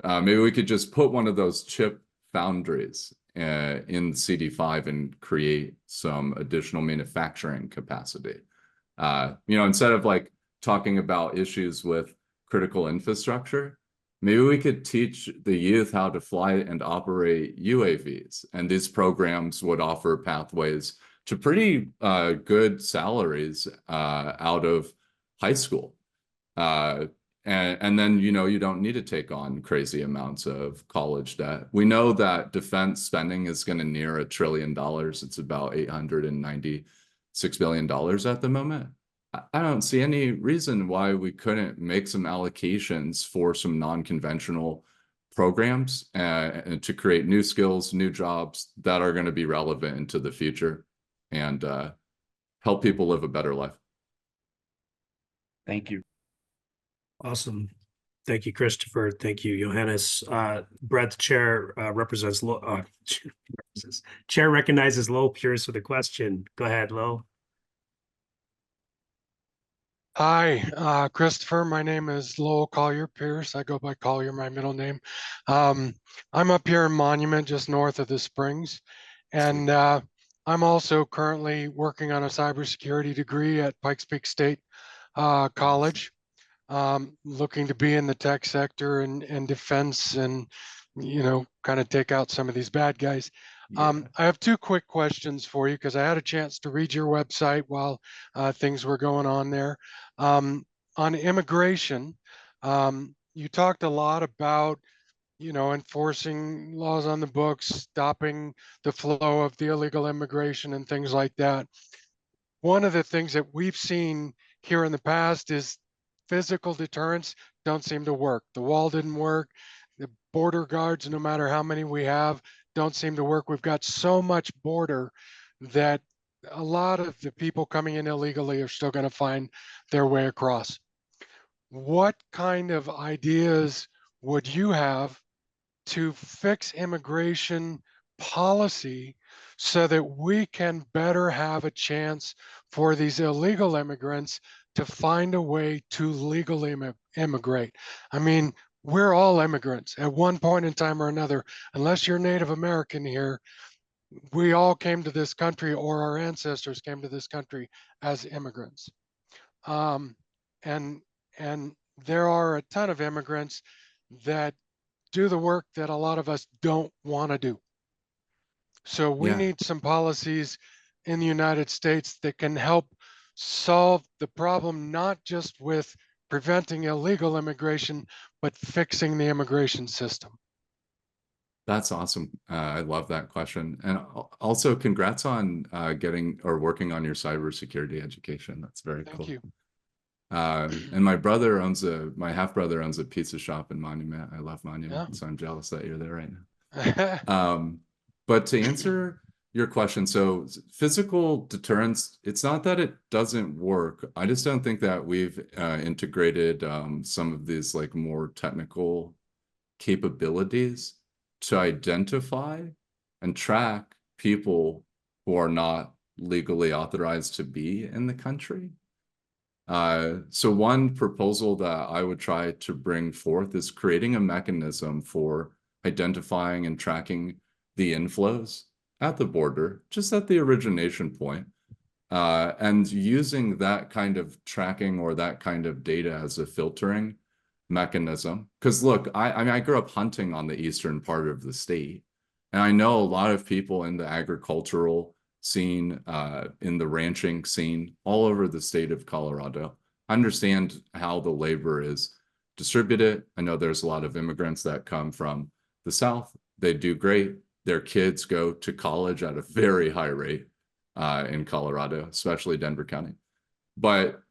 maybe we could just put one of those chip foundries in CD5 and create some additional manufacturing capacity. You know, instead of like talking about issues with critical infrastructure, maybe we could teach the youth how to fly and operate UAVs. And these programs would offer pathways to pretty good salaries out of high school. And then, you know, you don't need to take on crazy amounts of college debt. We know that defense spending is going to near $1 trillion. It's about $896 billion at the moment. I don't see any reason why we couldn't make some allocations for some non-conventional programs and to create new skills, new jobs that are going to be relevant into the future and help people live a better life. Thank you. Awesome. Thank you, Christopher. Thank you, Johannes. Brett, the chair represents chair recognizes Lowell Pierce with a question. Go ahead, Lowell. Hi, Christopher. My name is Lowell Collier Pierce. I go by Collier, my middle name. I'm up here in Monument, just north of the Springs. And I'm also currently working on a cybersecurity degree at Pikes Peak State College, looking to be in the tech sector and defense and, kind of take out some of these bad guys. I have two quick questions for you because I had a chance to read your website while things were going on there. On immigration, you talked a lot about enforcing laws on the books, stopping the flow of the illegal immigration and things like that. One of the things that we've seen here in the past is physical deterrence don't seem to work. The wall didn't work. The border guards, no matter how many we have, don't seem to work. We've got so much border that a lot of the people coming in illegally are still going to find their way across. What kind of ideas would you have to fix immigration policy so that we can better have a chance for these illegal immigrants to find a way to legally immigrate? I mean, we're all immigrants at one point in time or another. Unless you're Native American here, we all came to this country, or our ancestors came to this country as immigrants. And there are a ton of immigrants that do the work that a lot of us don't want to do. So we need some policies in the United States that can help solve the problem, not just with preventing illegal immigration, but fixing the immigration system. That's awesome. I love that question. And also congrats on getting or working on your cybersecurity education. That's very cool. Thank you. And my half brother owns a pizza shop in Monument. I love Monument, so I'm jealous that you're there right now. But to answer your question, so physical deterrence, it's not that it doesn't work. I just don't think that we've integrated some of these like more technical capabilities to identify and track people who are not legally authorized to be in the country. So one proposal that I would try to bring forth is creating a mechanism for identifying and tracking the inflows at the border, just at the origination point, and using that kind of tracking or that kind of data as a filtering mechanism. Because look, I mean, I grew up hunting on the eastern part of the state, and I know a lot of people in the agricultural scene, in the ranching scene, all over the state of Colorado. I understand how the labor is distributed. I know there's a lot of immigrants that come from the South. They do great. Their kids go to college at a very high rate in Colorado, especially Denver County. But,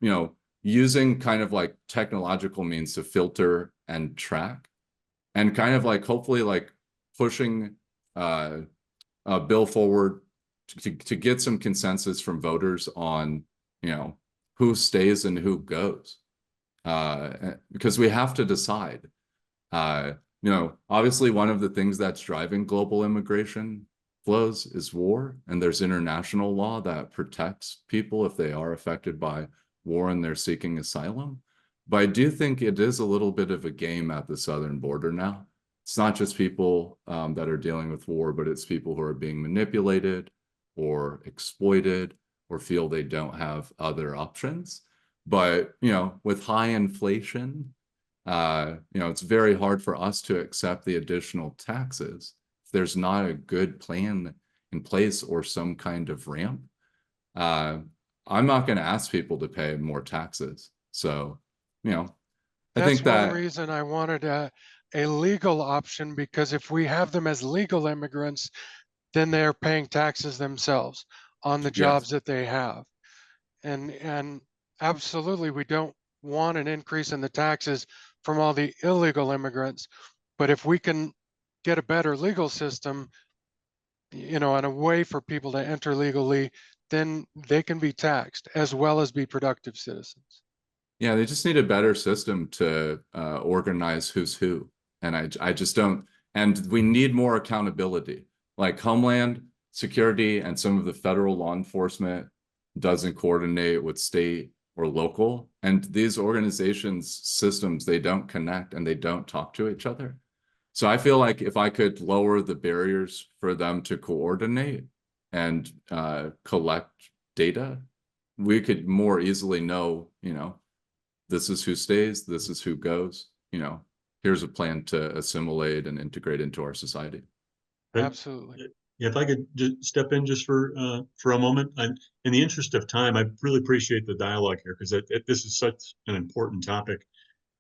using kind of like technological means to filter and track and kind of like hopefully like pushing a bill forward to get some consensus from voters on, who stays and who goes, because we have to decide. Obviously one of the things that's driving global immigration flows is war, and there's international law that protects people if they are affected by war and they're seeking asylum. But I do think it is a little bit of a game at the southern border now. It's not just people that are dealing with war, but it's people who are being manipulated or exploited or feel they don't have other options. But, with high inflation, it's very hard for us to accept the additional taxes if there's not a good plan in place or some kind of ramp. I'm not going to ask people to pay more taxes. So, I think that's one reason I wanted a legal option, because if we have them as legal immigrants, then they're paying taxes themselves on the jobs that they have. And absolutely, we don't want an increase in the taxes from all the illegal immigrants. But if we can get a better legal system, and a way for people to enter legally, then they can be taxed as well as be productive citizens. Yeah, they just need a better system to organize who's who. And I just don't, and we need more accountability. Like Homeland Security and some of the federal law enforcement doesn't coordinate with state or local. And these organizations' systems, they don't connect and they don't talk to each other. So I feel like if I could lower the barriers for them to coordinate and collect data, we could more easily know, this is who stays, this is who goes, here's a plan to assimilate and integrate into our society. Absolutely. Yeah, if I could just step in just for a moment, in the interest of time, I really appreciate the dialogue here because this is such an important topic.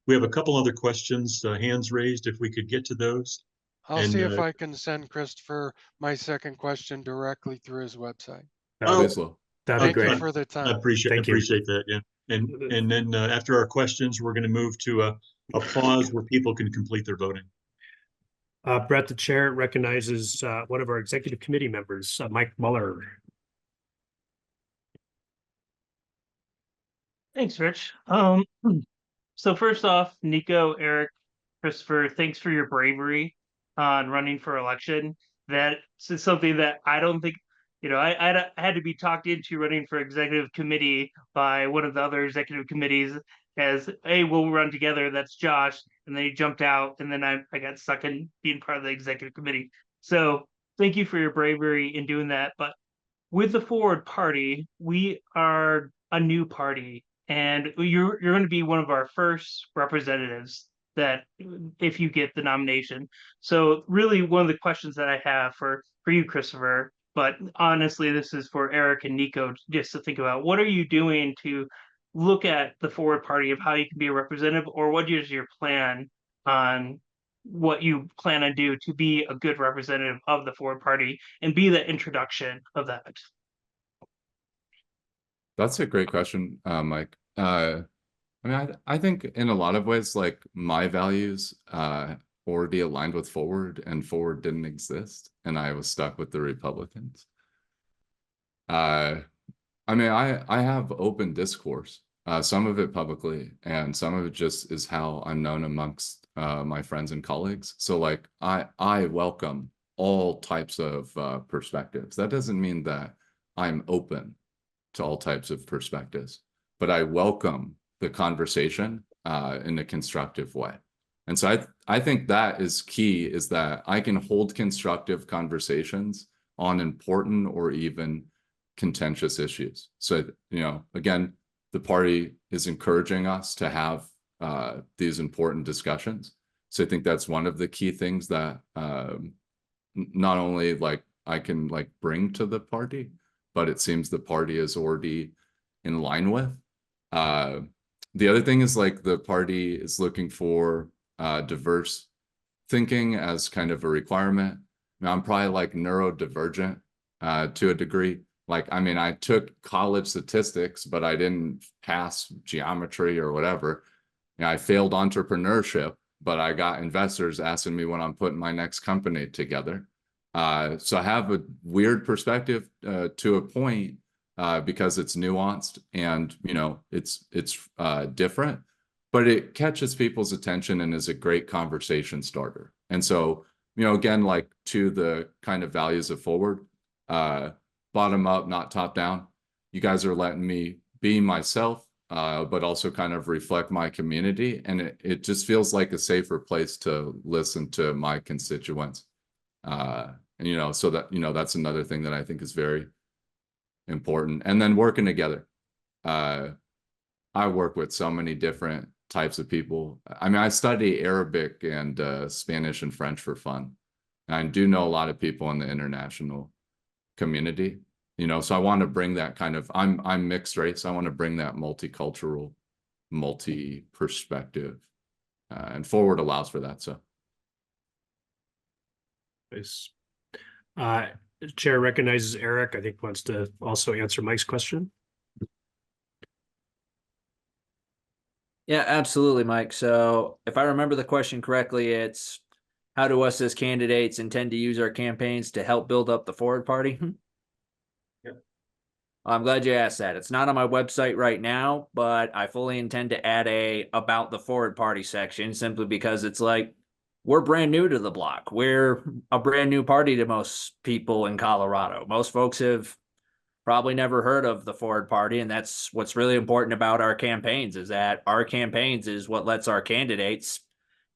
We have a couple other questions, hands raised, if we could get to those. I'll see if I can send Christopher my second question directly through his website. That'd be Thank great. you for the time. I appreciate that. Yeah. And then after our questions, we're going to move to a pause where people can complete their voting. Brett, the chair recognizes one of our executive committee members, Mike Muller. Thanks, Rich. So first off, Nico, Eric, Christopher, thanks for your bravery on running for election. That's something that I don't think, I had to be talked into running for executive committee by one of the other executive committees as, hey, we'll run together. That's Josh. And then he jumped out, and then I got stuck in being part of the executive committee. So thank you for your bravery in doing that. But with the Forward Party, we are a new party, and you're going to be one of our first representatives that if you get the nomination. So really one of the questions that I have for you, Christopher, but honestly, this is for Eric and Nico, just to think about, what are you doing to look at the Forward Party of how you can be a representative, or what is your plan on what you plan to do to be a good representative of the Forward Party and be the introduction of that? That's a great question, Mike. I think in a lot of ways, like my values already aligned with Forward, and Forward didn't exist, and I was stuck with the Republicans. I have open discourse, some of it publicly, and some of it just is how I'm known amongst my friends and colleagues. So like I welcome all types of perspectives. That doesn't mean that I'm open to all types of perspectives, but I welcome the conversation in a constructive way. And so I think that is key, is that I can hold constructive conversations on important or even contentious issues. So, again, the party is encouraging us to have these important discussions. So I think that's one of the key things that not only like I can like bring to the party, but it seems the party is already in line with. The other thing is like the party is looking for diverse thinking as kind of a requirement. Now, I'm probably like neurodivergent to a degree. Like, I took college statistics, but I didn't pass geometry or whatever. I failed entrepreneurship, but I got investors asking me when I'm putting my next company together. So I have a weird perspective to a point because it's nuanced and, it's different, but it catches people's attention and is a great conversation starter. And so, again, like to the kind of values of Forward, bottom up, not top down. You guys are letting me be myself, but also kind of reflect my community. And it just feels like a safer place to listen to my constituents. And, so that, that's another thing that I think is very important. And then working together. I work with so many different types of people. I study Arabic and Spanish and French for fun. And I do know a lot of people in the international community, so I want to bring that kind of, I'm mixed race. I want to bring that multicultural, multi-perspective, and Forward allows for that. So. Nice. Chair recognizes Eric, I think wants to also answer Mike's question. Yeah, absolutely, Mike. So if I remember the question correctly, it's how do us as candidates intend to use our campaigns to help build up the Forward Party? Yep. I'm glad you asked that. It's not on my website right now, but I fully intend to add a about the Forward Party section simply because it's like, we're brand new to the block. We're a brand new party to most people in Colorado. Most folks have probably never heard of the Forward Party, and that's what's really important about our campaigns, is that our campaigns is what lets our candidates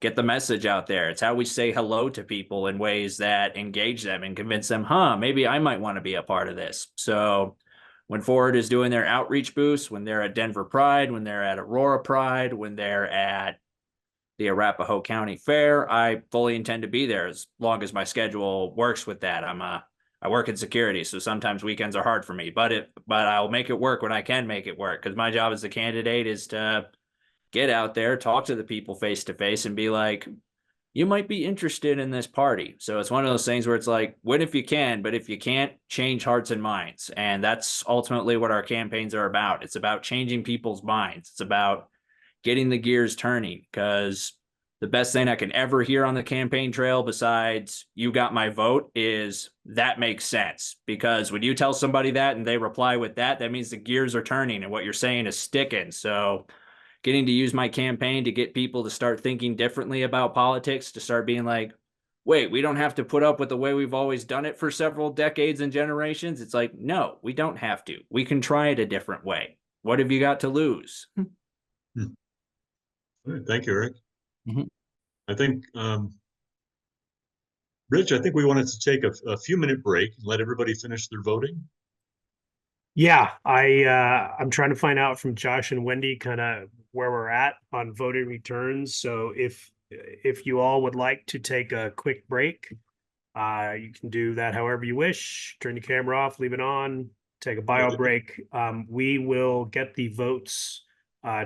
get the message out there. It's how we say hello to people in ways that engage them and convince them, huh, maybe I might want to be a part of this. So when Forward is doing their outreach boosts, when they're at Denver Pride, when they're at Aurora Pride, when they're at the Arapahoe County Fair, I fully intend to be there as long as my schedule works with that. I work in security, so sometimes weekends are hard for me, but I'll make it work when I can make it work, because my job as a candidate is to get out there, talk to the people face to face, and be like, you might be interested in this party. So it's one of those things where it's like, win if you can, but if you can't, change hearts and minds. And that's ultimately what our campaigns are about. It's about changing people's minds. It's about getting the gears turning, because the best thing I can ever hear on the campaign trail besides "you got my vote" is "that makes sense." Because when you tell somebody that and they reply with that, that means the gears are turning and what you're saying is sticking. So getting to use my campaign to get people to start thinking differently about politics, to start being like, wait, we don't have to put up with the way we've always done it for several decades and generations. It's like, no, we don't have to. We can try it a different way. What have you got to lose? Thank you, Eric. Mhm. I think, Rich, I think we wanted to take a few minute break and let everybody finish their voting. Yeah, I'm trying to find out from Josh and Wendy kind of where we're at on voting returns. So if you all would like to take a quick break, you can do that however you wish. Turn your camera off, leave it on, take a bio break. We will get the votes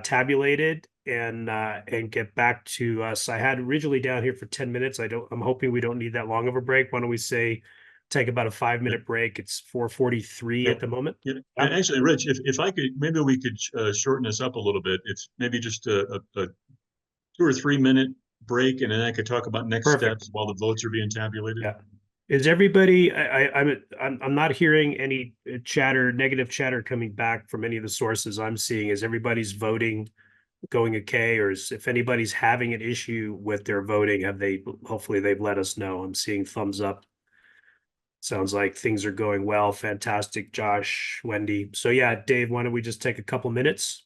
tabulated and get back to us. I had originally down here for 10 minutes. I'm hoping we don't need that long of a break. Why don't we say take about a 5-minute break? It's 4:43 at the moment. Yeah. And actually, Rich, if I could, maybe we could shorten this up a little bit. It's maybe just a 2 or 3 minute break, and then I could talk about next Perfect. steps while the votes are being tabulated. Yeah. Is everybody, I'm not hearing any chatter, negative chatter coming back from any of the sources I'm seeing. Is everybody's voting going okay? Or if anybody's having an issue with their voting, hopefully they've let us know. I'm seeing thumbs up. Sounds like things are going well. Fantastic, Josh, Wendy. So yeah, Dave, why don't we just take a couple minutes?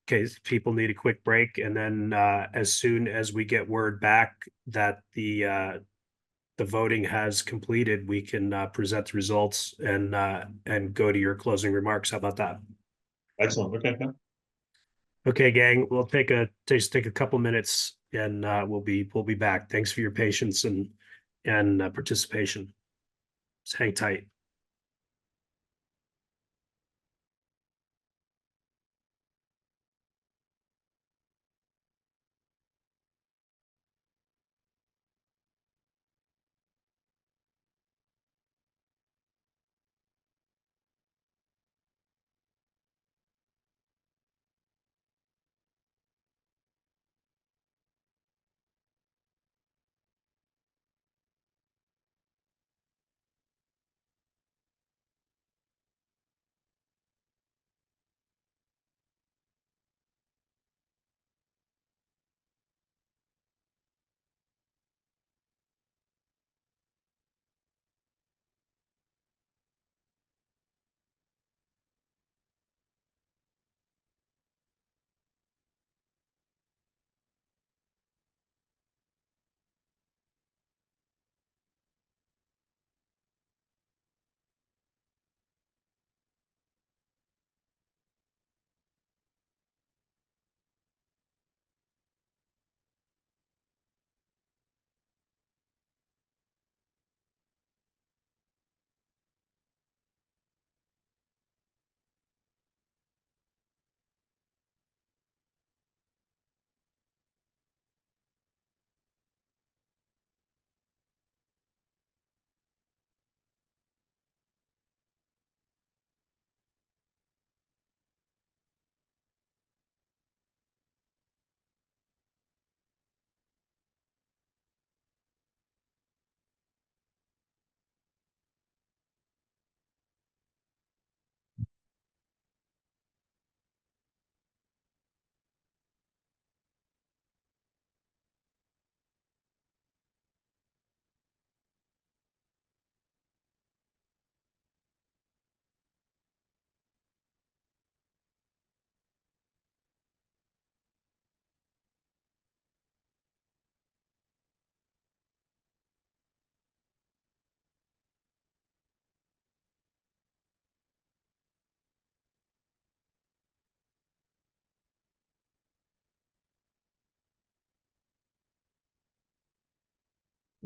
In case people need a quick break, and then as soon as we get word back that the voting has completed, we can present the results and go to your closing remarks. How about that? Excellent. Okay. Okay, gang. We'll take a couple minutes, and we'll be back. Thanks for your patience and participation. Just hang tight.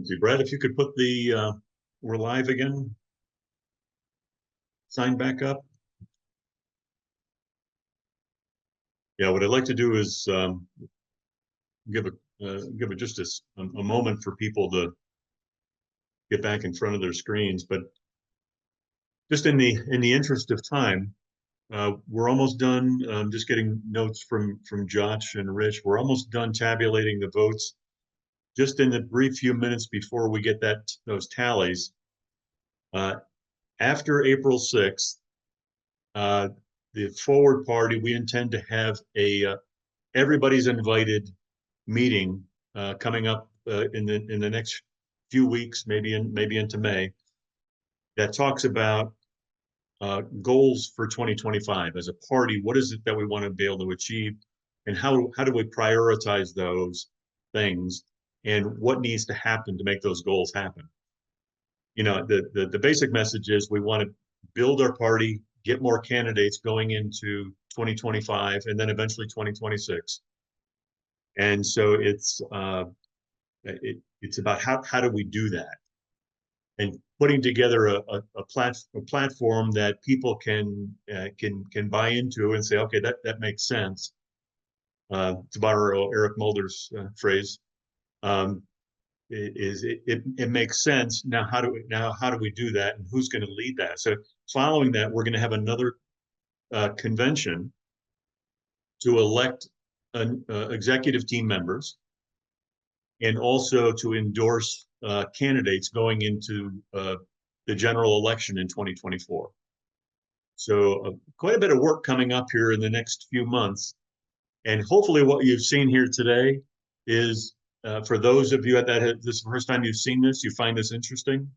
Let's see, Brett, if you could put the, we're live again. Sign back up. Yeah, what I'd like to do is give it just a moment for people to get back in front of their screens. But just in the interest of time, we're almost done. Just getting notes from Josh and Rich. We're almost done tabulating the votes. Just in the brief few minutes before we get those tallies, after April 6th, the Forward Party, we intend to have a everybody's invited meeting coming up in the next few weeks, maybe into May, that talks about goals for 2025 as a party. What is it that we want to be able to achieve, and how do we prioritize those things, and what needs to happen to make those goals happen? You know, the basic message is we want to build our party, get more candidates going into 2025, and then eventually 2026. And so it's about how do we do that, and putting together a platform that people can buy into and say, okay, that makes sense. To borrow Eric Mulder's phrase, it makes sense. Now how do we do that, and who's going to lead that? So following that, we're going to have another convention to elect executive team members, and also to endorse candidates going into the general election in 2024. So quite a bit of work coming up here in the next few months. And hopefully what you've seen here today is, for those of you this is the first time you've seen this, you find this interesting,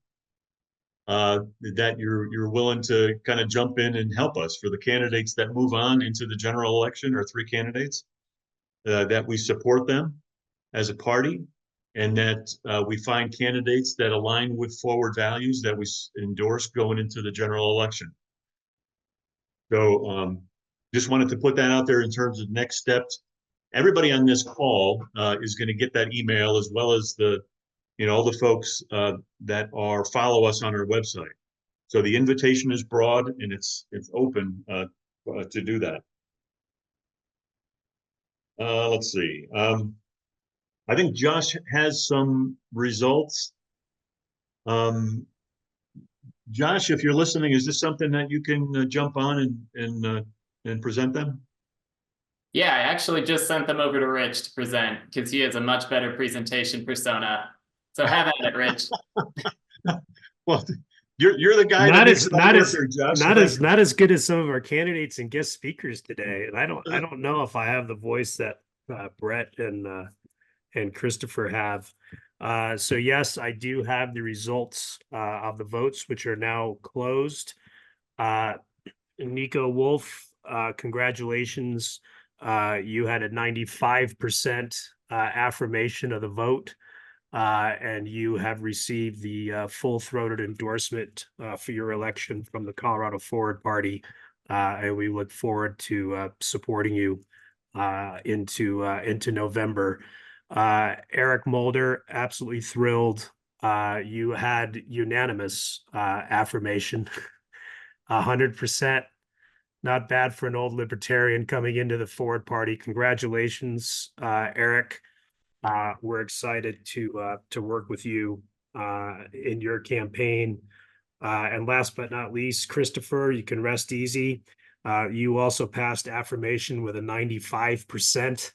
that you're willing to kind of jump in and help us. For the candidates that move on into the general election, or 3 candidates, that we support them as a party, and that we find candidates that align with Forward values that we endorse going into the general election. So just wanted to put that out there in terms of next steps. Everybody on this call is going to get that email, as well as all the folks that follow us on our website. So the invitation is broad, and it's open to do that. Let's see. I think Josh has some results. Josh, if you're listening, is this something that you can jump on and present them? Yeah, I actually just sent them over to Rich to present, because he has a much better presentation persona. So have at it, Rich. Well, you're the guy Not that as not as here, Josh. not as good as some of our candidates and guest speakers today. And I don't know if I have the voice that Brett and Christopher have. So yes, I do have the results of the votes, which are now closed. Nico Wolf, congratulations. You had a 95% affirmation of the vote, and you have received the full-throated endorsement for your election from the Colorado Forward Party, and we look forward to supporting you into November. Eric Mulder, absolutely thrilled. You had unanimous affirmation, 100%. Not bad for an old libertarian coming into the Forward Party. Congratulations, Eric. We're excited to work with you in your campaign. And last but not least, Christopher, you can rest easy. You also passed affirmation with a 95%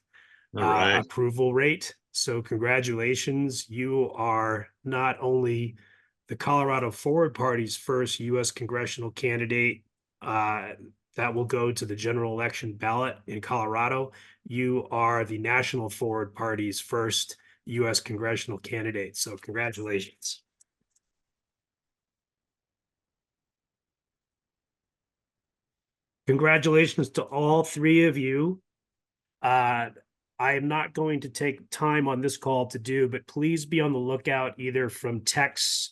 approval rate. So congratulations. You are not only the Colorado Forward Party's first U.S. congressional candidate that will go to the general election ballot in Colorado, you are the National Forward Party's first U.S. congressional candidate. So congratulations. Congratulations to all 3 of you. I am not going to take time on this call to do, but please be on the lookout either from texts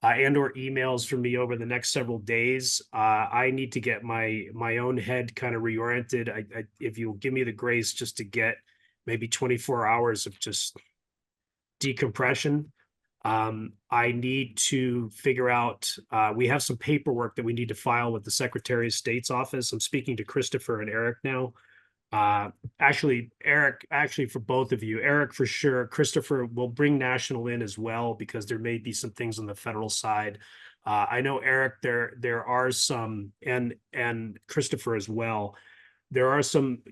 and or emails from me over the next several days. I need to get my own head kind of reoriented. If you'll give me the grace just to get maybe 24 hours of just decompression, I need to figure out, we have some paperwork that we need to file with the Secretary of State's office. I'm speaking to Christopher and Eric now. Eric, for both of you, Eric for sure. Christopher will bring national in as well because there may be some things on the federal side. I know Eric, there are some, and Christopher as well. There are some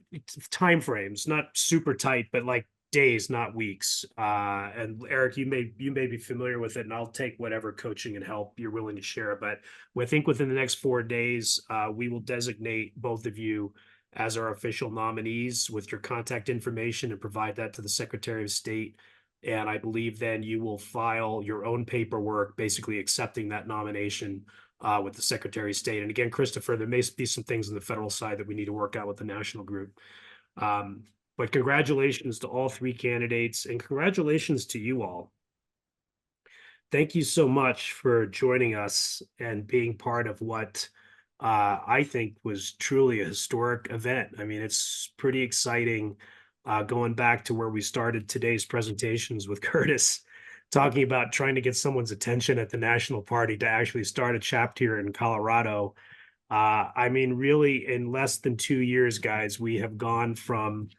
timeframes, not super tight, but like days, not weeks. And Eric, you may be familiar with it, and I'll take whatever coaching and help you're willing to share. But I think within the next 4 days, we will designate both of you as our official nominees with your contact information and provide that to the Secretary of State. And I believe then you will file your own paperwork, basically accepting that nomination with the Secretary of State. And again, Christopher, there may be some things on the federal side that we need to work out with the national group. But congratulations to all three candidates, and congratulations to you all. Thank you so much for joining us and being part of what I think was truly a historic event. I mean, it's pretty exciting going back to where we started today's presentations with Curtis, talking about trying to get someone's attention at the national party to actually start a chapter here in Colorado. I mean, really, in less than 2 years, guys, we have gone from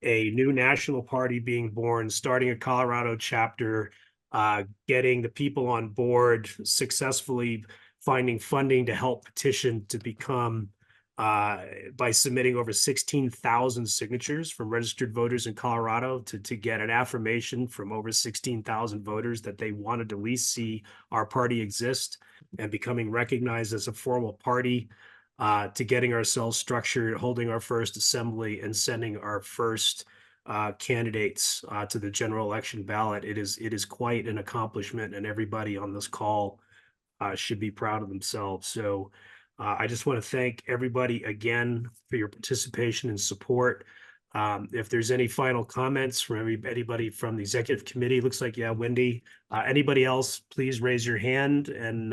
a new national party being born, starting a Colorado chapter, getting the people on board, successfully finding funding to help petition to become, by submitting over 16,000 signatures from registered voters in Colorado to get an affirmation from over 16,000 voters that they wanted to at least see our party exist, and becoming recognized as a formal party, to getting ourselves structured, holding our first assembly, and sending our first candidates to the general election ballot. It is quite an accomplishment, and everybody on this call should be proud of themselves. So I just want to thank everybody again for your participation and support. If there's any final comments from anybody from the executive committee, looks like, yeah, Wendy. Anybody else, please raise your hand, and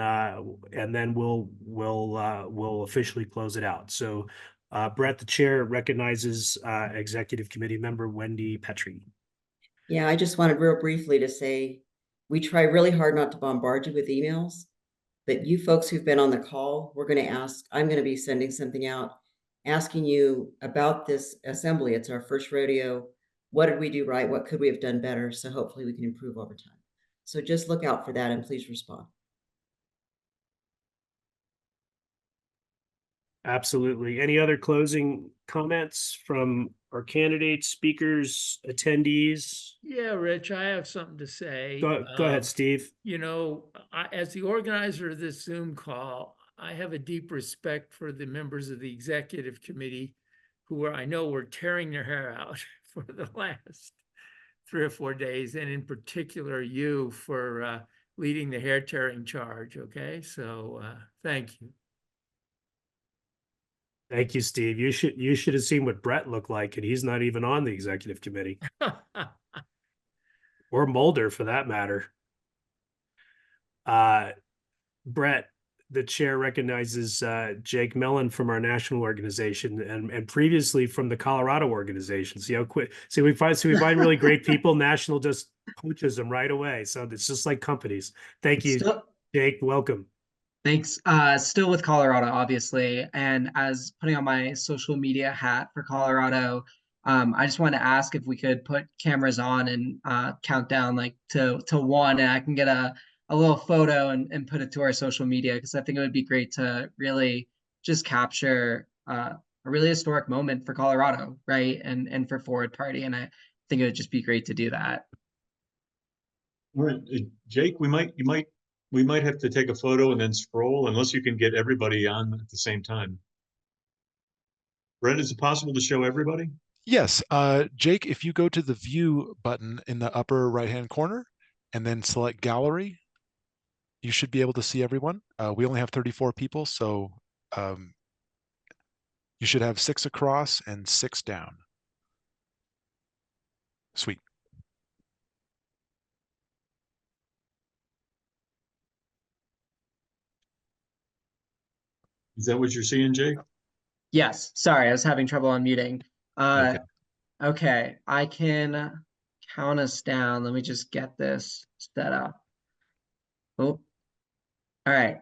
then we'll officially close it out. So Brett, the chair, recognizes executive committee member Wendy Petrie. Yeah, I just wanted real briefly to say, we try really hard not to bombard you with emails, but you folks who've been on the call, I'm going to be sending something out asking you about this assembly. It's our first rodeo. What did we do right? What could we have done better? So hopefully we can improve over time. So just look out for that and please respond. Absolutely. Any other closing comments from our candidates, speakers, attendees? Yeah, Rich, I have something to say. Go ahead, Steve. You know, as the organizer of this Zoom call, I have a deep respect for the members of the executive committee who I know were tearing their hair out for the last 3 or 4 days, and in particular you for leading the hair tearing charge. Okay, so thank you. Thank you, Steve. You should have seen what Brett looked like, and he's not even on the executive committee. Or Mulder, for that matter. Brett, the chair, recognizes Jake Mellon from our national organization and previously from the Colorado organization. See how quick? See, we find really great people. National just poaches them right away. So it's just like companies. Thank you, Jake. Welcome. Thanks. Still with Colorado, obviously, and as putting on my social media hat for Colorado, I just wanted to ask if we could put cameras on and count down like to 1, and I can get a little photo and put it to our social media, because I think it would be great to really just capture a really historic moment for Colorado, right? And for Forward Party, and I think it would just be great to do that. All right, Jake, we might have to take a photo and then scroll, unless you can get everybody on at the same time. Brett, is it possible to show everybody? Yes, Jake, if you go to the view button in the upper right-hand corner and then select gallery, you should be able to see everyone. We only have 34 people, so you should have 6 across and 6 down. Sweet. Is that what you're seeing, Jake? Yes. Sorry, I was having trouble unmuting. Okay, I can count us down. Let me just get this set up. Oh, all right.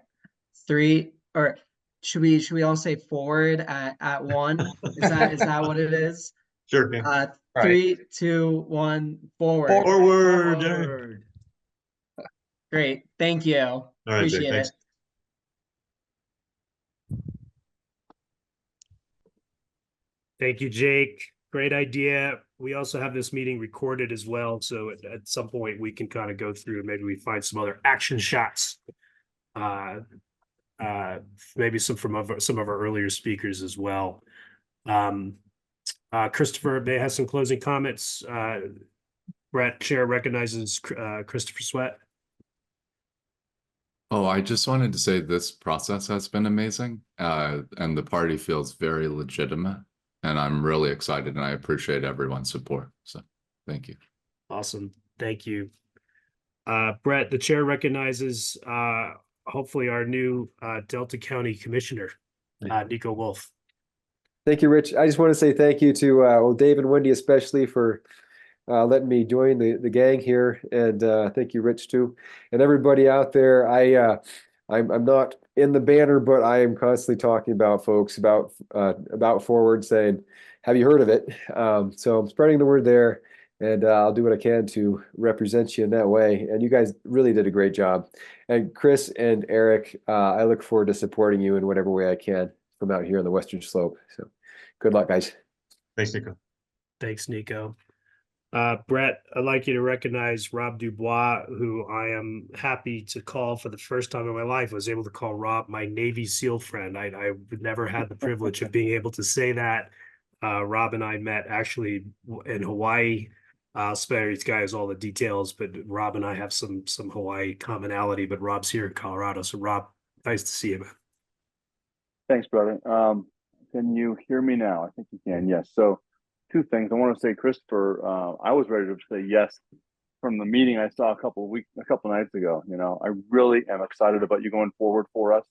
Three, or should we all say forward at one? Is that what it is? Sure. Yeah. Right. 3, 2, 1, forward. Forward. Forward. Great. Thank you. All right, Jake, Appreciate thanks. it. Thank you, Jake. Great idea. We also have this meeting recorded as well, so at some point we can kind of go through and maybe we find some other action shots. Maybe some from some of our earlier speakers as well. Christopher Bay has some closing comments. Brett, Chair recognizes Christopher Sweat. Oh, I just wanted to say this process has been amazing, and the party feels very legitimate, and I'm really excited, and I appreciate everyone's support. So, thank you. Awesome, thank you. Brett, the chair recognizes hopefully our new Delta County Commissioner, Nico Wolf. Thank you, Rich. I just want to say thank you to well, Dave and Wendy especially for letting me join the gang here, and thank you, Rich, too, and everybody out there. I'm not in the banner, but I am constantly talking about folks about Forward, saying, "Have you heard of it?" So I'm spreading the word there, and I'll do what I can to represent you in that way. And you guys really did a great job. And Chris and Eric, I look forward to supporting you in whatever way I can from out here on the Western Slope. So good luck, guys. Thanks, Nico. Thanks, Nico. Brett, I'd like you to recognize Rob Dubois, who I am happy to call for the first time in my life. I was able to call Rob my Navy SEAL friend. I never had the privilege of being able to say that. Rob and I met actually in Hawaii. I'll spare these guys all the details, but Rob and I have some Hawaii commonality, but Rob's here in Colorado. So Rob, nice to see you, man. Thanks, brother. Can you hear me now? I think you can. Yes. So two things. I want to say, Christopher, I was ready to say yes from the meeting I saw a couple nights ago. You know, I really am excited about you going forward for us.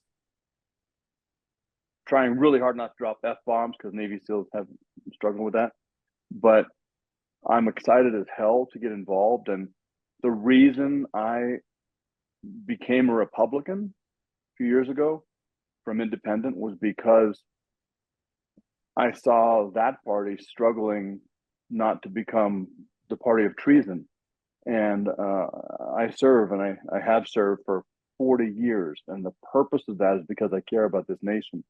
Trying really hard not to drop F-bombs because Navy SEALs have struggled with that. But I'm excited as hell to get involved. And the reason I became a Republican a few years ago from independent was because I saw that party struggling not to become the party of treason. And I serve, and I have served for 40 years. And the purpose of that is because I care about this nation.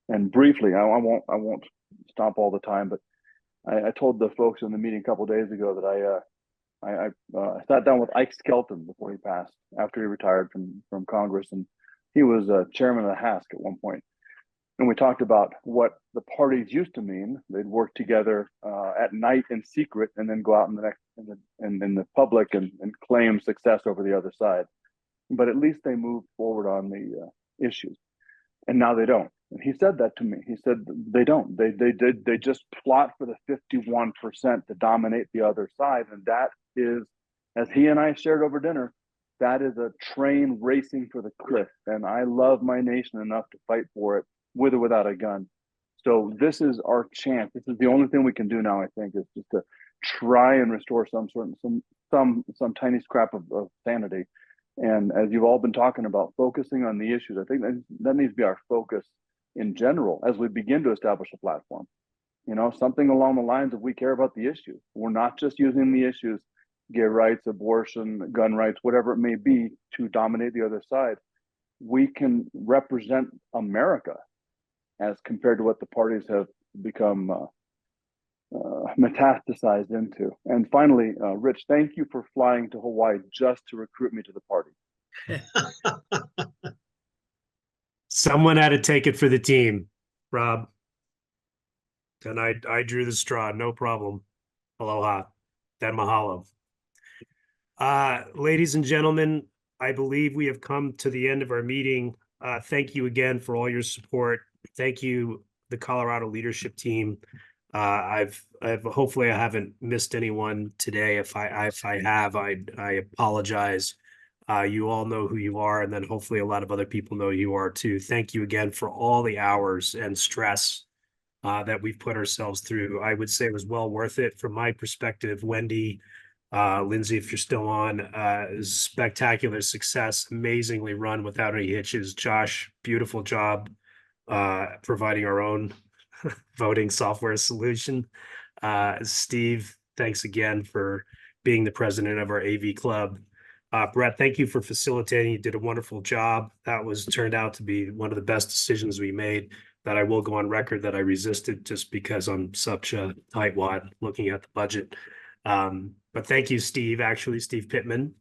And briefly, I won't stomp all the time, but I told the folks in the meeting a couple of days ago that I sat down with Ike Skelton before he passed, after he retired from Congress, and he was chairman of the HASC at one point. And we talked about what the parties used to mean. They'd work together at night in secret, and then go out in the public and claim success over the other side. But at least they moved forward on the issues, and now they don't. And he said that to me. He said they don't. They just plot for the 51% to dominate the other side, and that is, as he and I shared over dinner, that is a train racing for the cliff. And I love my nation enough to fight for it, with or without a gun. So this is our chance. This is the only thing we can do now, I think, is just to try and restore some tiny scrap of sanity. And as you've all been talking about, focusing on the issues, I think that needs to be our focus in general as we begin to establish a platform. You know, something along the lines of, we care about the issue. We're not just using the issues, gay rights, abortion, gun rights, whatever it may be, to dominate the other side. We can represent America as compared to what the parties have become metastasized into. And finally, Rich, thank you for flying to Hawaii just to recruit me to the party. Someone had to take it for the team, Rob. And I drew the straw, no problem. Aloha. Then mahalo. Ladies and gentlemen, I believe we have come to the end of our meeting. Thank you again for all your support. Thank you, the Colorado leadership team. I've hopefully I haven't missed anyone today. If I have, I apologize. You all know who you are, and then hopefully a lot of other people know who you are too. Thank you again for all the hours and stress that we've put ourselves through. I would say it was well worth it from my perspective. Wendy, Lindsay, if you're still on, spectacular success, amazingly run without any hitches. Josh, beautiful job providing our own voting software solution. Steve, thanks again for being the president of our AV club. Brett, thank you for facilitating. You did a wonderful job. That turned out to be one of the best decisions we made, that I will go on record that I resisted just because I'm such a tightwad looking at the budget. But thank you, Steve. Actually, Steve Pittman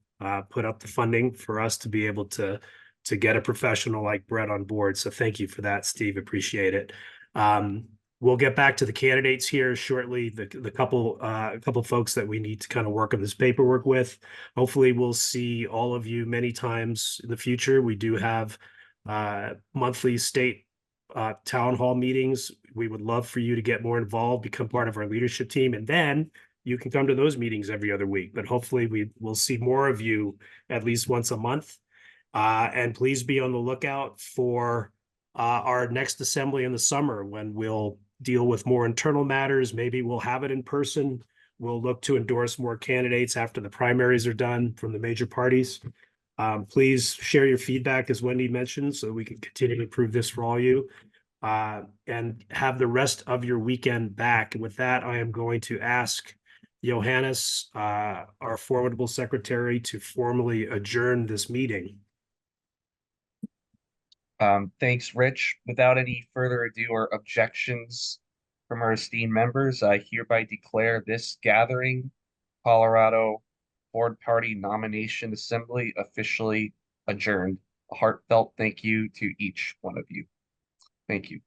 put up the funding for us to be able to get a professional like Brett on board. So thank you for that, Steve. Appreciate it. We'll get back to the candidates here shortly. The couple folks that we need to kind of work on this paperwork with. Hopefully, we'll see all of you many times in the future. We do have monthly state town hall meetings. We would love for you to get more involved, become part of our leadership team, and then you can come to those meetings every other week. But hopefully, we will see more of you at least once a month. And please be on the lookout for our next assembly in the summer, when we'll deal with more internal matters. Maybe we'll have it in person. We'll look to endorse more candidates after the primaries are done from the major parties. Please share your feedback, as Wendy mentioned, so we can continue to improve this for all you. And have the rest of your weekend back. And with that, I am going to ask Johannes, our formidable secretary, to formally adjourn this meeting. Thanks, Rich. Without any further ado or objections from our esteemed members, I hereby declare this gathering, Colorado Board Party Nomination Assembly, officially adjourned. A heartfelt thank you to each one of you. Thank you.